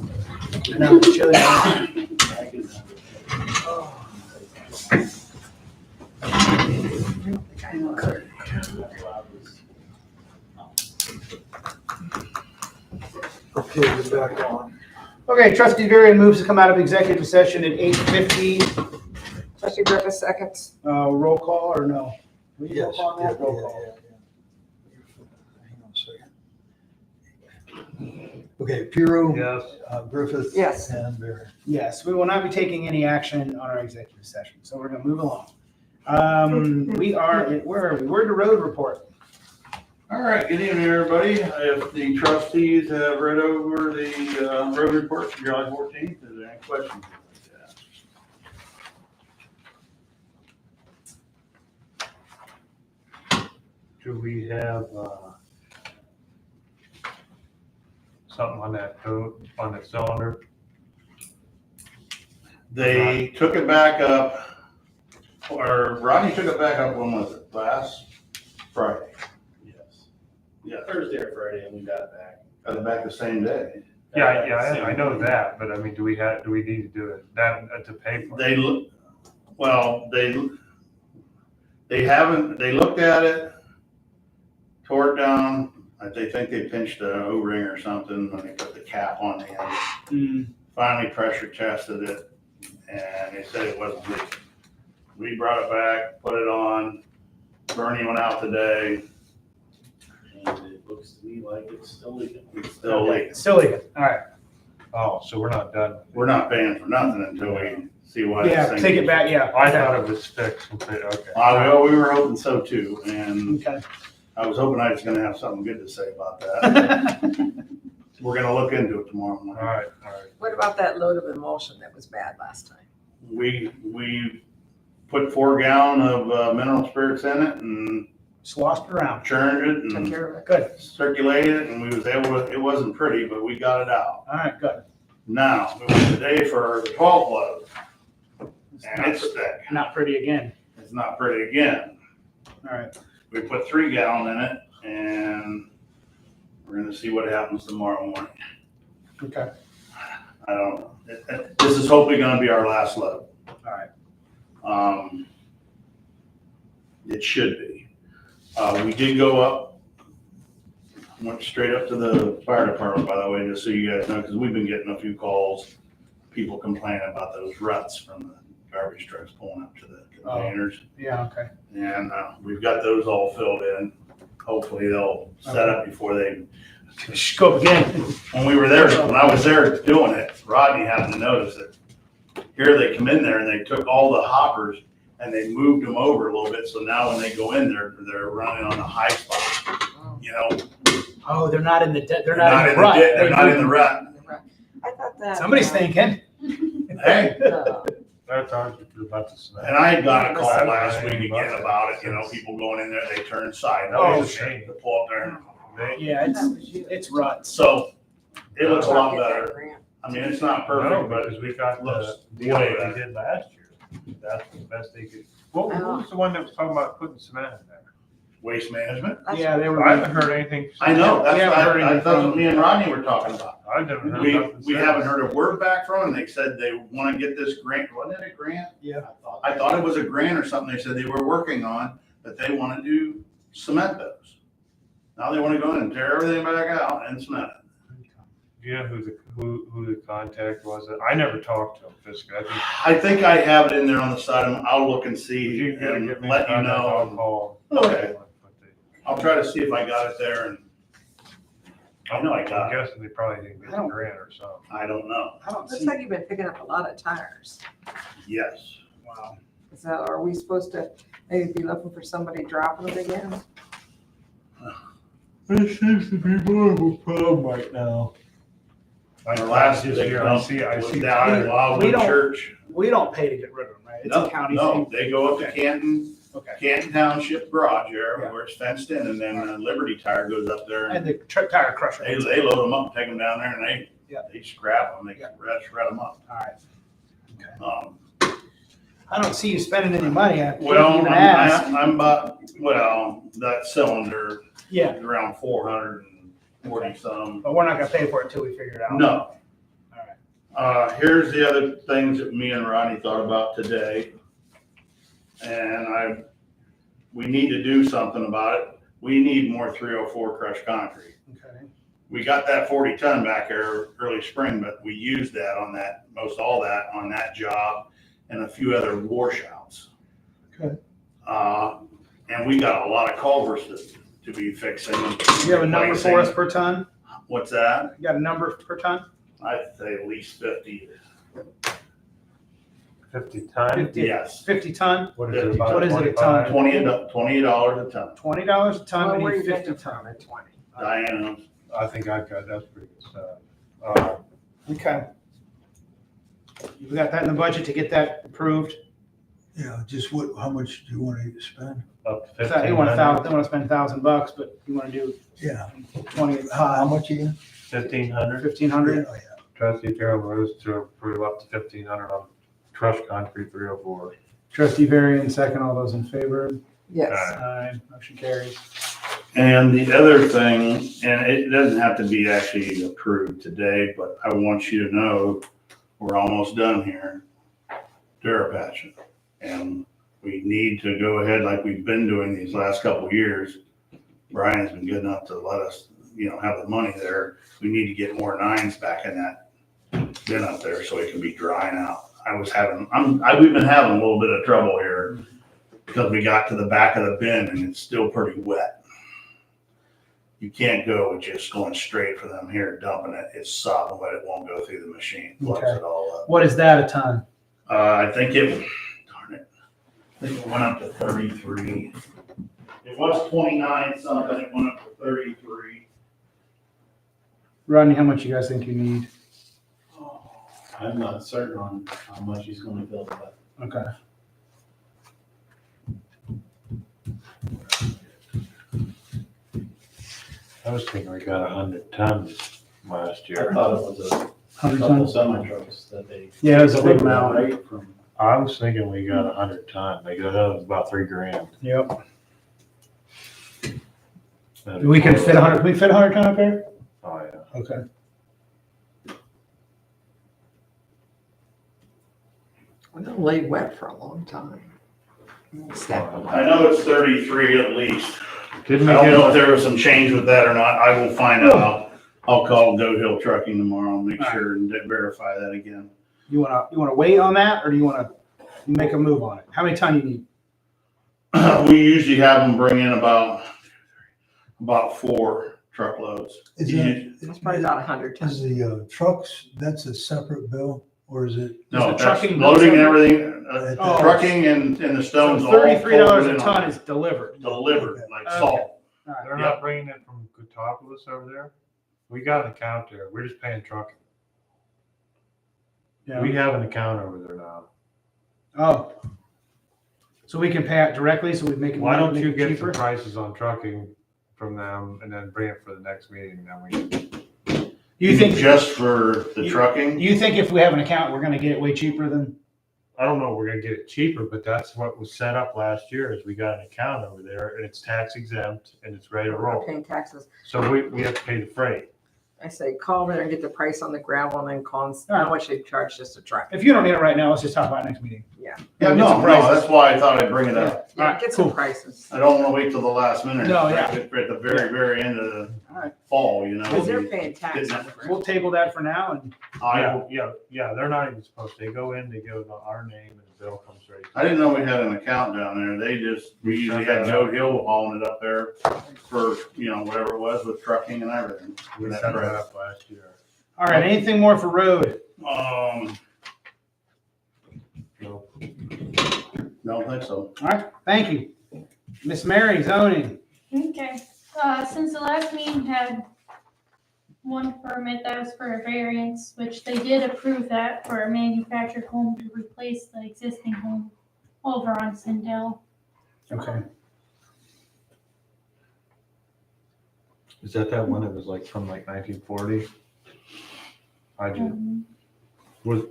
I know, it's chilly. Okay, we're back on. Okay, trustee Durian moves to come out of executive session at 8:50. Trustee Griffith seconds. Roll call or no? We roll Yes. call on that? Roll call. Hang on a second. Okay, Piero. Yes. Griffith. Yes. And Barry. Yes, we will not be taking any action on our executive session, so we're gonna move along. We are, where are we? We're the road report. All right, good evening, everybody. If the trustees have read over the road report for July 14th, is there any questions? Do we have, something on that coat, on the cylinder? They took it back up, or Rodney took it back up, when was it, last Friday? Yes. Yeah, Thursday or Friday, and we got it back. got it back the same day. Yeah, I know that, but I mean, do we need to do it, that, to pay for it? They look, well, they haven't, they looked at it, tore it down. They think they pinched the O-ring or something when they put the cap on the end. Finally pressure tested it, and they said it wasn't leaking. We brought it back, put it on. Bernie went out today. And it looks to me like it's still leaking. It's still leaking. Still leaving, all right. Oh, so we're not done. We're not paying for nothing until we see why. Yeah, this thing take it is. back, yeah. I thought it was fixed, okay. Well, we were hoping so too, and Okay. I was hoping I was gonna have something good to say about that. We're gonna look into it tomorrow All morning. right. What about that load of emulsion that was bad last time? We put 4 gallon of mineral spirits in it and Sloshed around. churned it Took and care of it. Good, circulated it, and we was able to, it wasn't pretty, but we got it out. all right, good. Now, it was today for the 12th load, and it's thick. Not pretty again. It's not pretty again. All right. We put 3 gallon in it, and we're gonna see what happens tomorrow morning. Okay, I don't know. This is hopefully gonna be our last load. all right. It should be. We did go up, went straight up to the fire department, by the way, just so you guys know, because we've been getting a few calls, people complaining about those ruts from the garbage trucks pulling up to the containers. Yeah, okay. And we've got those all filled in. Hopefully they'll set up before they. Go again. When we were there, when I was there doing it, Rodney happened to notice that here they come in there and they took all the hoppers and they moved them over a little bit. So now when they go in there, they're running on the high spot. You know, Oh, they're not in the, they're they're not in the rut. they're not in the rut. I thought that. Somebody's thinking. Hey, That's ours, we're about to snap. and I had got a call last week again about it, you know, people going in there, they turn side. Oh, To pull up there. and- Yeah, it's ruts. So it looks a lot better. I mean, it's not No, perfect, but because we got looks the deal way that better. we did last year. That's the best they could. What was the one that was talking about putting cement in there? Waste management. Yeah, they were. I haven't heard anything. I know, We haven't heard anything that's what from- me and Rodney were talking about. I've never heard We nothing. haven't heard a word back from them. They said they want to get this grant. Wasn't it a grant? Yeah. I thought it was a grant or something they said they were working on, that they want to do cement those. Now they want to go in and tear everything back out and cement it. Do you know who the contact was? I never talked to him physically. I think I have it in there on the side. I'll look and see You gotta and get me let you contact, I'll know. call. Okay. I'll try to see if I got it there, and I know I got I'm it. guessing they probably didn't get a grant or something. I don't know. I don't Looks see. like you've been picking up a lot of tires. Yes. Wow. So are we supposed to maybe be looking for somebody dropping them again? It seems to be more of a problem right now. The last this big year, I dump see was down at We Wildwood don't- Church. We don't pay to get rid of them, right? It's a county No, thing. they go up to Okay. Canton Township garage there, Yeah. where it's fenced in, and then Liberty Tire goes up there, And and the tire crusher. they load them up, take them down there, and Yeah. they scrap them, they Yeah. shred them up. All right. Um, I don't see you spending any money. I can't Well, even ask. I'm about, well, that cylinder Yeah. is around 400 40-some. But we're not gonna pay for it until we figure it out. No. All right. Here's the other things that me and Ronnie thought about today. And we need to do something about it. We need more 304 crushed concrete. Okay. We got that 40 ton back there early spring, but we used that on that, most all that on that job and a few other washouts. Okay. And we got a lot of culverts to be fixing. You have a number for us per ton? What's that? You got a number per ton? I'd say at least 50. 50 ton? Yes. 50 ton? What is it about? What is it a ton? $20 a ton. $20 a ton, Well, we where need you get 50 it from ton. at 20? Diana. I think I've got, that's pretty good stuff. Okay. We got that in the budget to get that approved? Yeah, just how much do you want to spend? Up to So you want 1,500. they want to spend $1,000, but you want to do Yeah. 20, How much again? 1,500. 1,500? Oh, yeah. Trustee Terrell rose to approve up to 1,500 on crushed concrete 304. Trustee Varian, second. All those in favor? Yes. Aye. Motion carries. And the other thing, and it doesn't have to be actually approved today, but I want you to know, we're almost done here. Durapatch. And we need to go ahead like we've been doing these last couple of years. Brian's been good enough to let us, have the money there. We need to get more 9s back in that bin up there so it can be drying out. We've been having a little bit of trouble here because we got to the back of the bin and it's still pretty wet. You can't go with just going straight for them here, dumping it. It's sopping, but it won't go through the machine. Plugs Okay. it all up. What is that a ton? I think it went up to 33. It was 29 something, it went up to 33. Rodney, how much you guys think you need? I'm not certain on how much he's gonna build, but Okay. I was thinking we got 100 tons last I year. thought it was a 100 couple tons? semi trucks that they. Yeah, it was a big amount. Right from. I was thinking we got 100 ton. They go, that was about $3,000. Yep. We can fit 100, can we fit 100 ton up there? Oh, yeah. Okay. We're gonna lay wet for a long time. Stack them I up. know it's 33 at least. Didn't I we don't know if get, there was some change with that or not. I will find out. I'll call Goat Hill Trucking tomorrow and make sure and verify that again. You wanna wait on that, or do you wanna make a move on it? How many ton you need? We usually have them bring in about 4 truckloads. Is It's probably about 100 Is tons. the trucks, that's a separate bill, or is it? No, the that's trucking loading and bill everything, Oh. trucking and the stones all. $33 a pulled in ton on- is delivered. Delivered, like Okay. salt. they're not bringing it from Gutopolis over there? We got an account there. We're just paying trucking. Yeah. We have an account over there now. Oh. So we can pay it directly, so we make it. Why don't make you it get some cheaper? prices on trucking from them and then bring it for the next meeting, then we can. You think, Just for the trucking? you think if we have an account, we're gonna get it way cheaper than? I don't know if we're gonna get it cheaper, but that's what was set up last year, is we got an account over there and it's tax exempt and it's ready to We're roll. paying taxes. So we have to pay the freight. I say, call there and get the price on the gravel and then call and how much they charge just to truck. If you don't need it right now, let's just talk about it next meeting. Yeah. Yeah, Get no, some no, prices. that's why I thought I'd bring it up. Yeah, Alright, get some cool. prices. I don't wanna wait till the last minute. No, yeah. At the very, very end of the Alright. fall, Because they're paying taxes. We'll table that for now and Yeah, they're not even supposed to. They go in, they go to our name and the bill comes right. I didn't know we had an account down there. We usually had Goat Hill hauling it up there for, whatever it was with trucking and everything. We set that up last year. all right, anything more for road? So, Don't think so. All right, thank you. Miss Mary, zoning. Okay, since the last meeting had one permit that was for a variance, which they did approve that for a manufactured home to replace the existing home over on Sindel. Okay. is that one that was like from like 1940? I do. Was,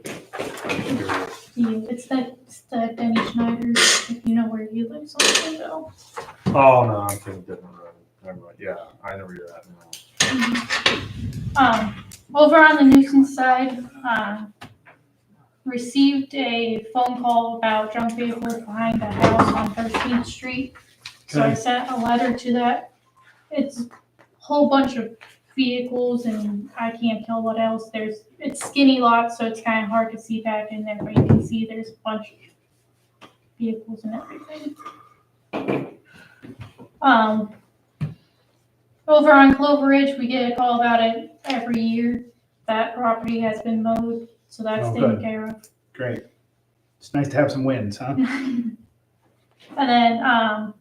I'm curious. It's the Denny Schneider, if you know where he lives on Sindel. Oh, no, I'm thinking different road. Never mind. Yeah, I know where you're at now. Over on the nuisance side, received a phone call about junk vehicles behind the house on 13th Street. So I sent a letter to that. It's a whole bunch of vehicles and I can't tell what else. It's skinny lot, so it's kind of hard to see back in there, but you can see there's a bunch of vehicles and everything. Over on Clover Ridge, we get a call about it every year. That property has been mowed, so that's taken good. care of. Great. It's nice to have some wins, huh? And then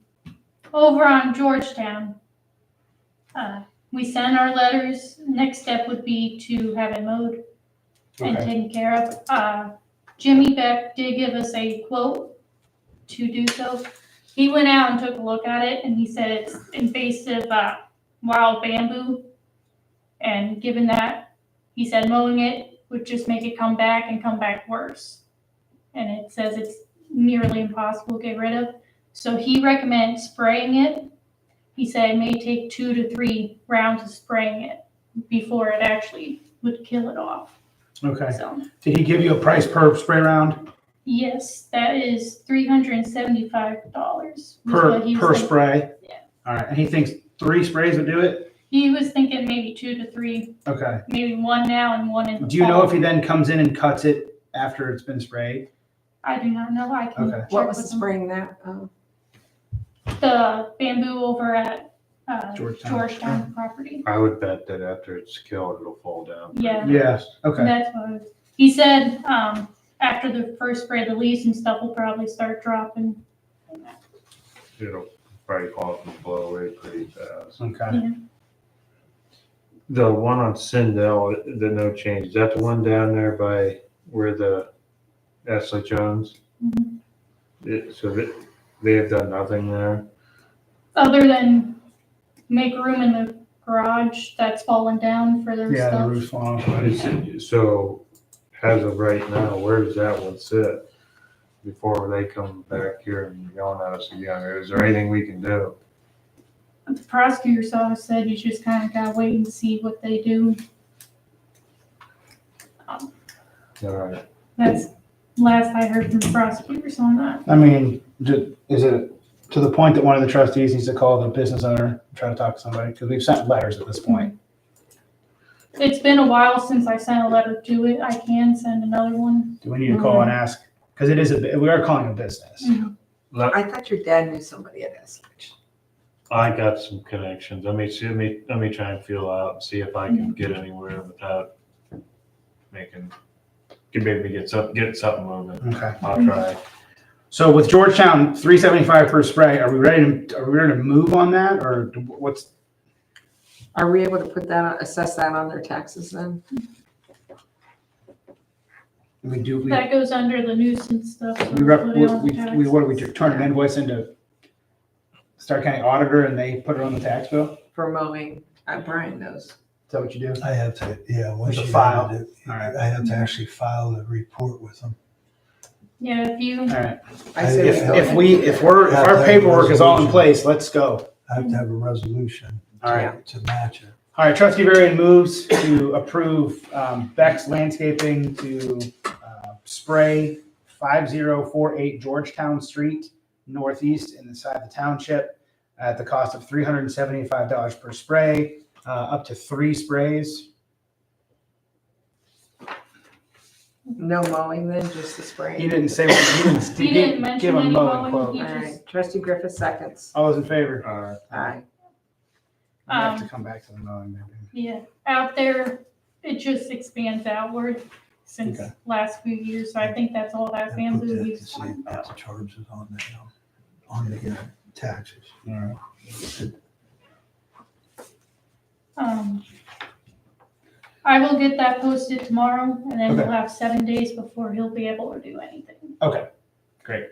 over on Georgetown, we sent our letters. Next step would be to have it mowed and Okay. taken care of. Jimmy Beck did give us a quote to do so. He went out and took a look at it, and he said it's invasive wild bamboo. And given that, he said mowing it would just make it come back worse. And it says it's nearly impossible to get rid of. So he recommends spraying it. He said it may take 2 to 3 rounds of spraying it before it actually would kill it off. Okay. So Did he give you a price per spray round? yes, that is $375 was what he was Per thinking. spray? Yeah. All right, and he thinks 3 sprays would do it? He was thinking maybe 2 to 3, Okay. maybe 1 now and 1 in the Do you know fall. if he then comes in and cuts it after it's been sprayed? I do not know. I can Okay. check What was with him. spraying that? The bamboo over at Georgetown. property. I would bet that after it's killed, it'll fall down. Yeah. Yeah, okay. That's what he said. After the first spray, the leaves and stuff will probably start dropping. It'll probably fall off and blow away pretty fast. Okay. Yeah. The one on Sindel, the no change, is that the one down there by where the Ashley Jones? Mhm. They have done nothing there? Other than make room in the garage that's fallen down for their Yeah, the stuff. roof's falling off. So, as of right now, where does that one sit? Before they come back here and yelling at us again, is there anything we can do? The prosecutor's office said you just kind of gotta wait and see what they do. All right. That's last I heard from the prosecutors on that. I mean, is it to the point that one of the trustees needs to call the business owner and try to talk to somebody? Because we've sent letters at this point. It's been a while since I sent a letter to it. I can send another one. Do we need to call and ask? Because it is we are calling a business. I thought your dad knew somebody at SH. I got some connections. Let me try and feel out and see if I can get anywhere without maybe get something moving. Okay. I'll try. So with Georgetown, $375 per spray, are we ready to move on that, or what's? Are we able to assess that on their taxes then? We do. That goes under the nuisance stuff. so We we'll put it on the turn an invoice into Stark County Auditor and they put it on the tax bill? Is For mowing, Brian knows. that what you do? I have to, yeah, once With a you file. have it, All right. I have to actually file the report with them. Yeah, if you, All right. I say If- we go If ahead. our paperwork is all in place, let's go. I have to have a resolution All right. to match it. All right, Trustee Varian moves to approve Beck's Landscaping to spray 5048 Georgetown Street Northeast inside the township at the cost of $375 per spray, up to 3 sprays. No mowing then, just the He spraying? didn't say, He didn't mention give a any mowing mowing, quote. he All right, trustee Griffith seconds. All those in favor? Aye. We have to come back to the mowing maybe. yeah, out there, it just expands outward since Okay. last few years. So I think that's all that I put bamboo that to used see for. what the charges on the taxes. All right. I will get that posted tomorrow and then Okay. we'll have 7 days before he'll be able to do anything. Okay, great.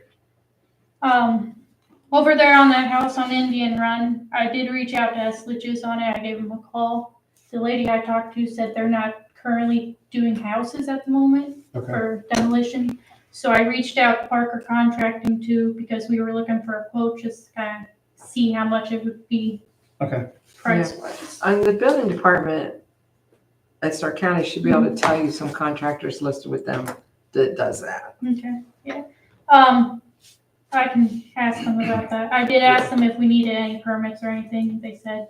Over there on that house on Indian Run, I did reach out to Esliches on it. I gave him a call. The lady I talked to said they're not currently doing houses at the moment Okay. for demolition. So I reached out to Parker Contracting too, because we were looking for a quote, just to kind of see how much it would be Okay. price wise. And the building department at Stark County should be able to tell you some contractors listed with them that does that. Okay, yeah. I can ask them about that. I did ask them if we needed any permits or anything. They said,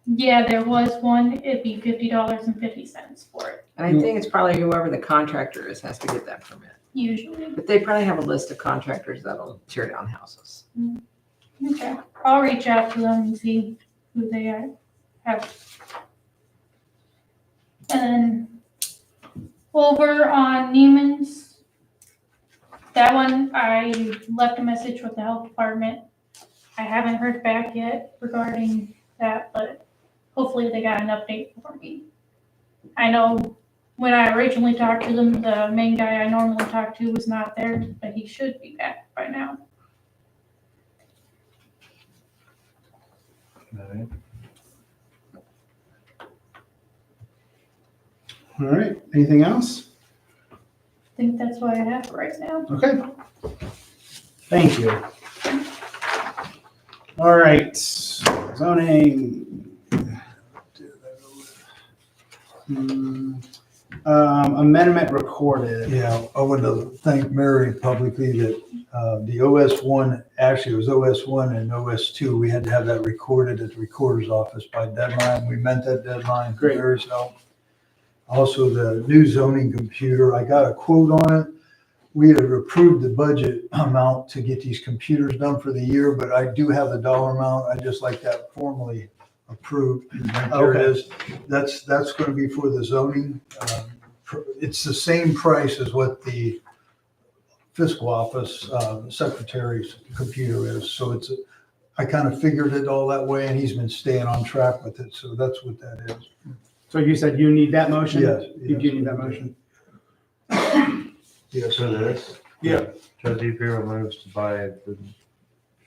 yeah, there was one. It'd be $50.50 for it, And I think it's probably whoever the contractor is has to get that permit. usually. But they probably have a list of contractors that'll tear down houses. Okay, I'll reach out to them and see who they have. And then over on Neiman's, that one, I left a message with the health department. I haven't heard back yet regarding that, but hopefully they got an update for me. I know when I originally talked to them, the main guy I normally talk to was not there, but he should be back by now. Alright. All right, anything else? I think that's what I have right now. Okay. Thank you. All right, zoning. Amendment recorded. Yeah, I want to thank Mary publicly that the OS1, actually it was OS1 and OS2, we had to have that recorded at the recorder's office by deadline. We met that deadline. Great. Mary's help. Also, the new zoning computer, I got a quote on it. We had approved the budget amount to get these computers done for the year, but I do have the dollar amount. I just like that formally approved. There it is. That's going to be for the zoning. It's the same price as what the fiscal office secretary's computer is. So I kind of figured it all that way, and he's been staying on track with it. So that's what that is. So you said you need that motion? Yes. You do need that motion? Yes. So this? Yeah. Trustee Piro moves to buy the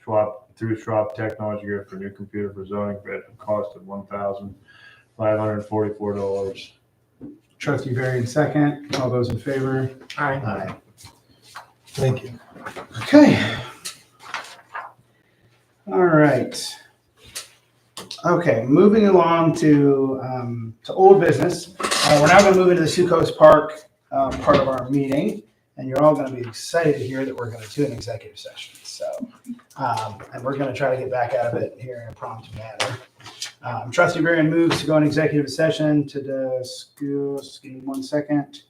Schwab Technology Group for new computer for zoning at a cost of $1,544. Trustee Varian second. All those in favor? All right. Aye. Thank you. Okay. All right. Okay, moving along to old business. We're now going to move into the Succo's Park part of our meeting, and you're all going to be excited to hear that we're going to do an executive session. So, and we're going to try to get back out of it here in a prompt manner. Trustee Varian moves to go in executive session to discuss, give me 1 second.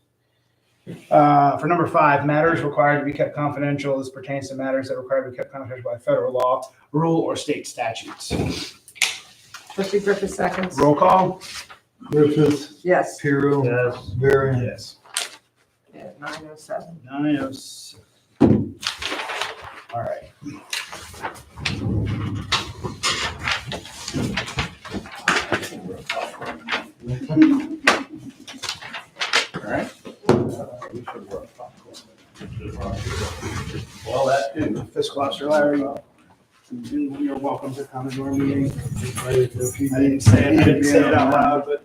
For number 5, matters required to be kept confidential. This pertains to matters that are required to be kept confidential by federal law, rule, or state statutes. Trustee Griffith seconds. Roll call. Griffith, Yes. Piro, Yes. Varian. Yes. At 9:07. 9:06. All right. All right. Well, that too. Fiscal Officer Larry, you're welcome to come to our meeting. I didn't say it out loud, but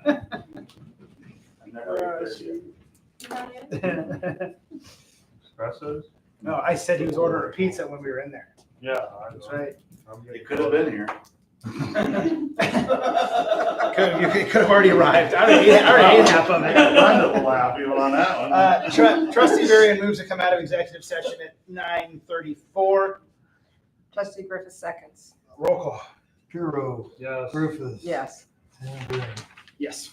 I'm never ate there. Espressos? No, I said he was ordering a pizza when we were in there. Yeah. That's right. It could have been here. It could have already arrived. I already ate half of it. Brenda will laugh even on that one. Trustee Varian moves to come out of executive session at 9:34. Trustee Griffith seconds. Roll call. Puro, Yes. Griffith. Yes. And Green. Yes.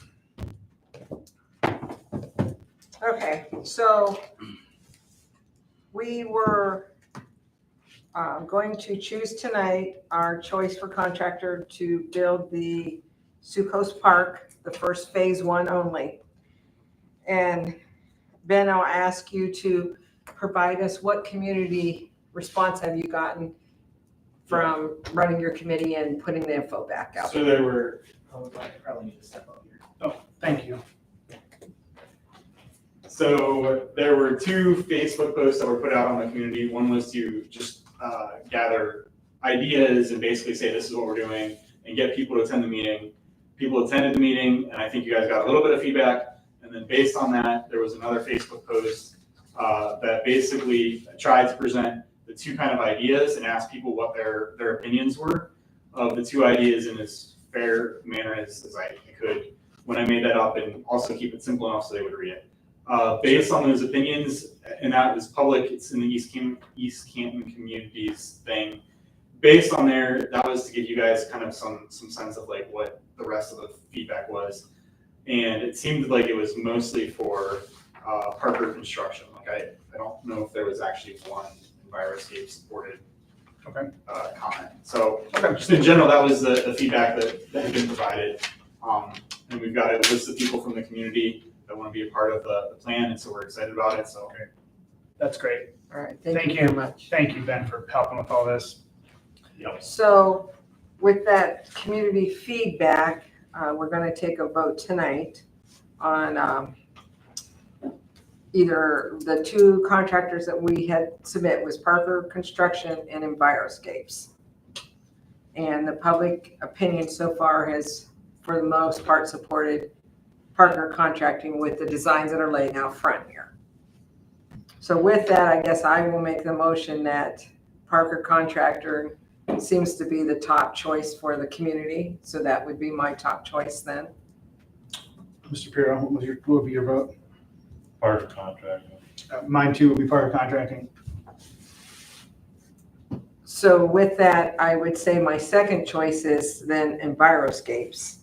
Okay, so we were going to choose tonight our choice for contractor to build the Succo's Park, the first phase one only. And Ben, I'll ask you to provide us what community response have you gotten from running your committee and putting the info back out? So there were, I probably need to step up here. Oh, thank you. So there were two Facebook posts that were put out on the community. One was to just gather ideas and basically say this is what we're doing and get people to attend the meeting. People attended the meeting, and I think you guys got a little bit of feedback. And then based on that, there was another Facebook post that basically tried to present the two kind of ideas and ask people what their opinions were of the two ideas in as fair manner as I could when I made that up, and also keep it simple enough so they would read it. Based on those opinions, and that was public, it's in the East Canton Communities thing. Based on there, that was to give you guys kind of some sense of like what the rest of the feedback was. And it seemed like it was mostly for Parker construction. Like I don't know if there was actually one EnviroScape supported comment. So just in general, that was the feedback that had been provided. And we've got a list of people from the community that want to be a part of the plan, and so we're excited about it. So That's great. All right, Thank thank you you. very much. Thank you, Ben, for helping with all this. So with that community feedback, we're going to take a vote tonight on either the two contractors that we had submit was Parker Construction and EnviroScapes. And the public opinion so far has, for the most part, supported Parker Contracting with the designs that are laid out front here. So with that, I guess I will make the motion that Parker Contractor seems to be the top choice for the community. So that would be my top choice then. Mr. Pirro, what would be your vote? Parker Contracting. Mine too would be Parker Contracting. So with that, I would say my second choice is then EnviroScapes.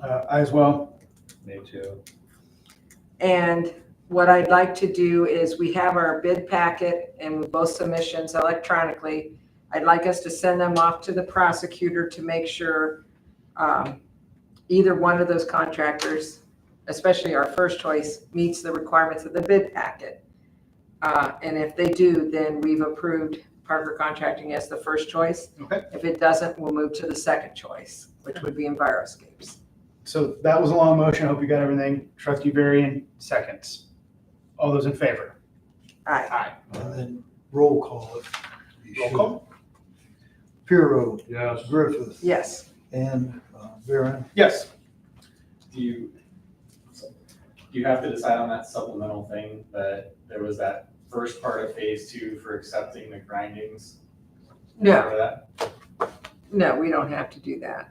I as well. Me too. And what I'd like to do is we have our bid packet and with both submissions electronically. I'd like us to send them off to the prosecutor to make sure either one of those contractors, especially our first choice, meets the requirements of the bid packet. And if they do, then we've approved Parker Contracting as the first choice. Okay. If it doesn't, we'll move to the second choice, which would be EnviroScapes. So that was a long motion. I hope you got everything. Trustee Varian, seconds. All those in favor? Aye. Aye. And then roll call it. Roll call? Puro, Yes. Griffith, Yes. and Varian. Yes. Do you have to decide on that supplemental thing that there was that first part of phase 2 for accepting the grindings? No, Remember that? no, we don't have to do that.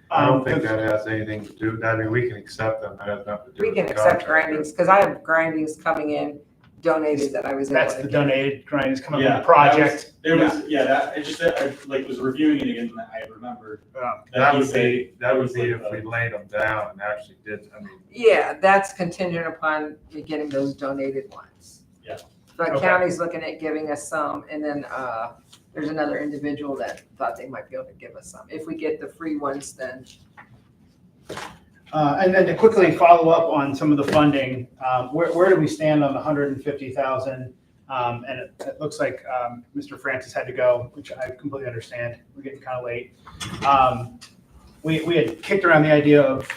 I don't think that has anything to do, I mean, we can accept them, that has nothing to do We with can the accept contract. grindings, because I have grindings coming in donated that I was able That's to the get. donated grindings coming from Yeah, the project. There was, I was reviewing it again, and I remembered. That he would said be, that would was be like if we laid them down and actually did, I mean, Yeah, that's contingent upon me getting those donated ones. Yeah. The Okay. county's looking at giving us some, and then there's another individual that thought they might be able to give us some. If we get the free ones, then. And then to quickly follow up on some of the funding, where do we stand on the 150,000? And it looks like Mr. Francis had to go, which I completely understand. We're getting kind of late. We had kicked around the idea of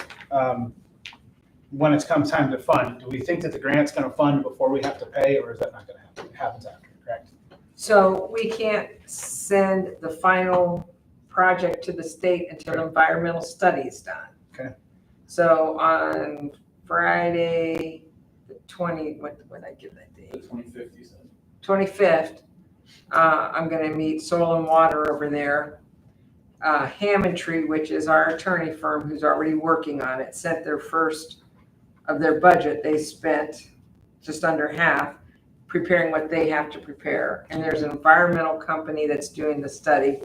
when it's come time to fund. Do we think that the grant's going to fund before we have to pay, or is that not going to happen? It happens after, correct? So we can't send the final project to the state until environmental study is done. Okay. So on Friday, the 20, what did I give that date? 25th, you said. 25th, I'm gonna meet Soil and Water over there. Hammond Tree, which is our attorney firm who's already working on it, sent their first of their budget. They spent just under half preparing what they have to prepare. And there's an environmental company that's doing the study.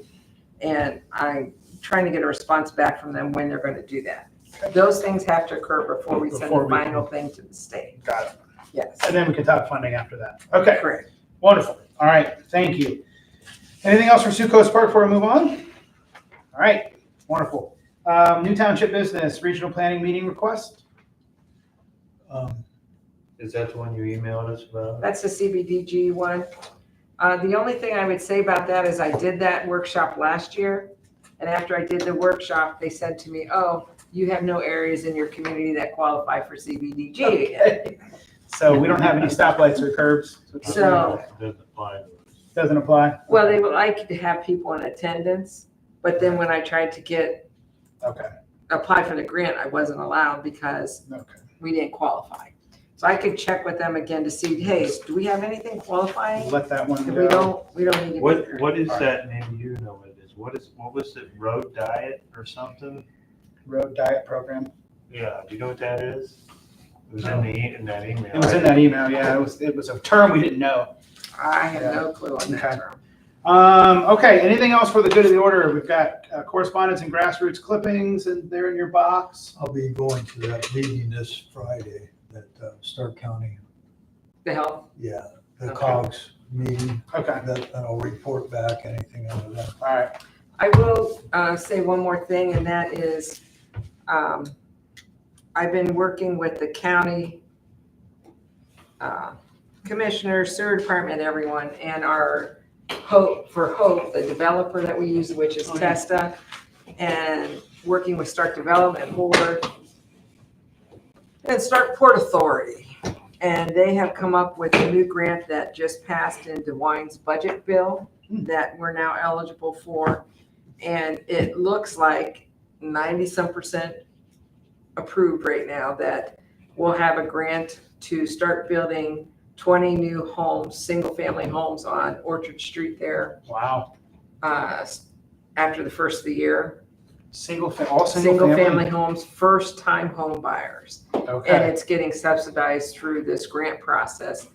And I'm trying to get a response back from them when they're gonna do that. Those things have to occur before we send Before the we- final thing to the state. Got it. Yes. And then we can talk funding after that. Okay, Correct. wonderful. All right, thank you. Anything else for Sioux Coast Park before we move on? All right, wonderful. New township business, regional planning meeting request? Is that the one you emailed us about? That's the CBDG one. The only thing I would say about that is I did that workshop last year. And after I did the workshop, they said to me, oh, you have no areas in your community that qualify for CBDG. Okay. So we don't have any stoplights or curbs? So- Doesn't apply to us. Doesn't apply? Well, they would like to have people in attendance, but then when I tried to Okay, apply for the grant, I wasn't allowed because okay. we didn't qualify. So I could check with them again to see, hey, do we have anything qualifying? Let that one If go. we don't need to be What, there. what is that name? You know what it is. What was it? Road diet or something? Road diet program. Yeah, do you know what that is? It was in that email. It was in that email, yeah. It was a term we didn't know. I have no clue on Okay. that term. Okay, anything else for the good of the order? We've got correspondence and grassroots clippings, and they're in your box. I'll be going to that meeting this Friday, that Stark County, The health. yeah, the Okay. COGS meeting, Okay, that I'll report back anything out of that. all right. I will say one more thing, and that is, I've been working with the county commissioners, sewer department, everyone, and our Hope, the developer that we use, which is Testa, and working with Stark Development Board and Stark Port Authority. And they have come up with a new grant that just passed in DeWine's budget bill that we're now eligible for. And it looks like 90-some% approved right now that we'll have a grant to start building 20 new homes, single-family homes on Orchard Street there Wow. after the first of the year. All single Single-family family? homes, first-time home buyers. And Okay, it's getting subsidized through this grant process.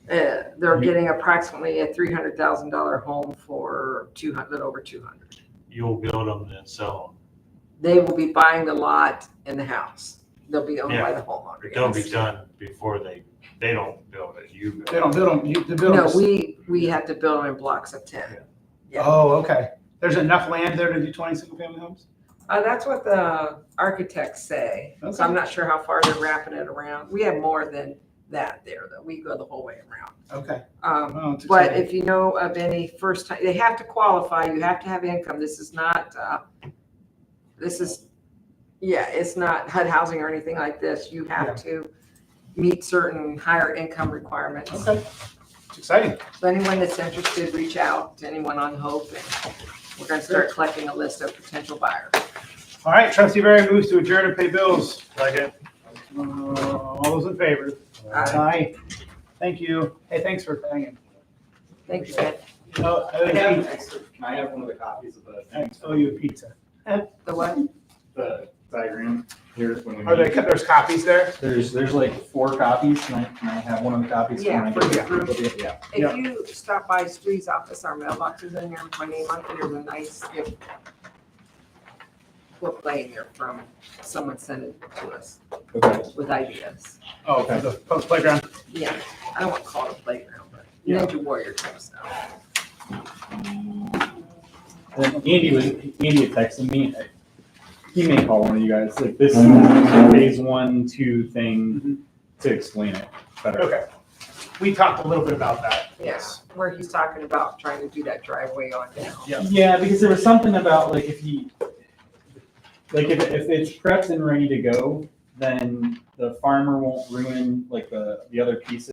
They're getting approximately a $300,000 home for a little over 200. You'll build them and sell They will be buying the lot and the house. They'll be owned by Yeah. the homeowner. them. They'll be yes. done before they don't build it. You build they don't build them, the No, builders. we have to build them in blocks of 10. Yeah. Oh, okay. There's enough land there to do 20 single family homes? That's what the architects say. Okay. So I'm not sure how far they're wrapping it around. We have more than that there, though. We go the whole way around. Okay. Um, It's But exciting. if you know of any first time, they have to qualify, you have to have income. This is not, it's not HUD housing or anything like this. You Yeah. have to meet certain higher income requirements. Okay. It's exciting. So anyone that's interested, reach out to anyone on Hope, and we're gonna start collecting a list of potential buyers. All right, trustee Barry moves to adjourn and pay bills. Second. All those in favor? Aye. Thank you. Hey, thanks for hanging. Thank you, Ben. Oh, I Can I have one of the copies of the things? owe you a pizza. The what? The diagram here when we Are meet? there's copies there? There's like 4 copies. Can I have one of the copies? Yeah, when I for get the there? group. Yeah. Yeah. If you stop by Stree's office, our mailbox is in there, with my name on it, there's a nice gift book laying there from, someone sent it to us Okay. with ideas. Oh, for the post playground. Yeah, I don't want to call it a playground, but Yeah. Ninja Warrior type stuff. And Andy had texted me. He may call one of you guys. Like this phase 1, 2 thing to explain it better. Okay. We talked a little bit about that. Yes, where he's talking about trying to do that driveway on down. Yeah, because there was something about like if it's prepped and ready to go, then the farmer won't ruin like the other pieces.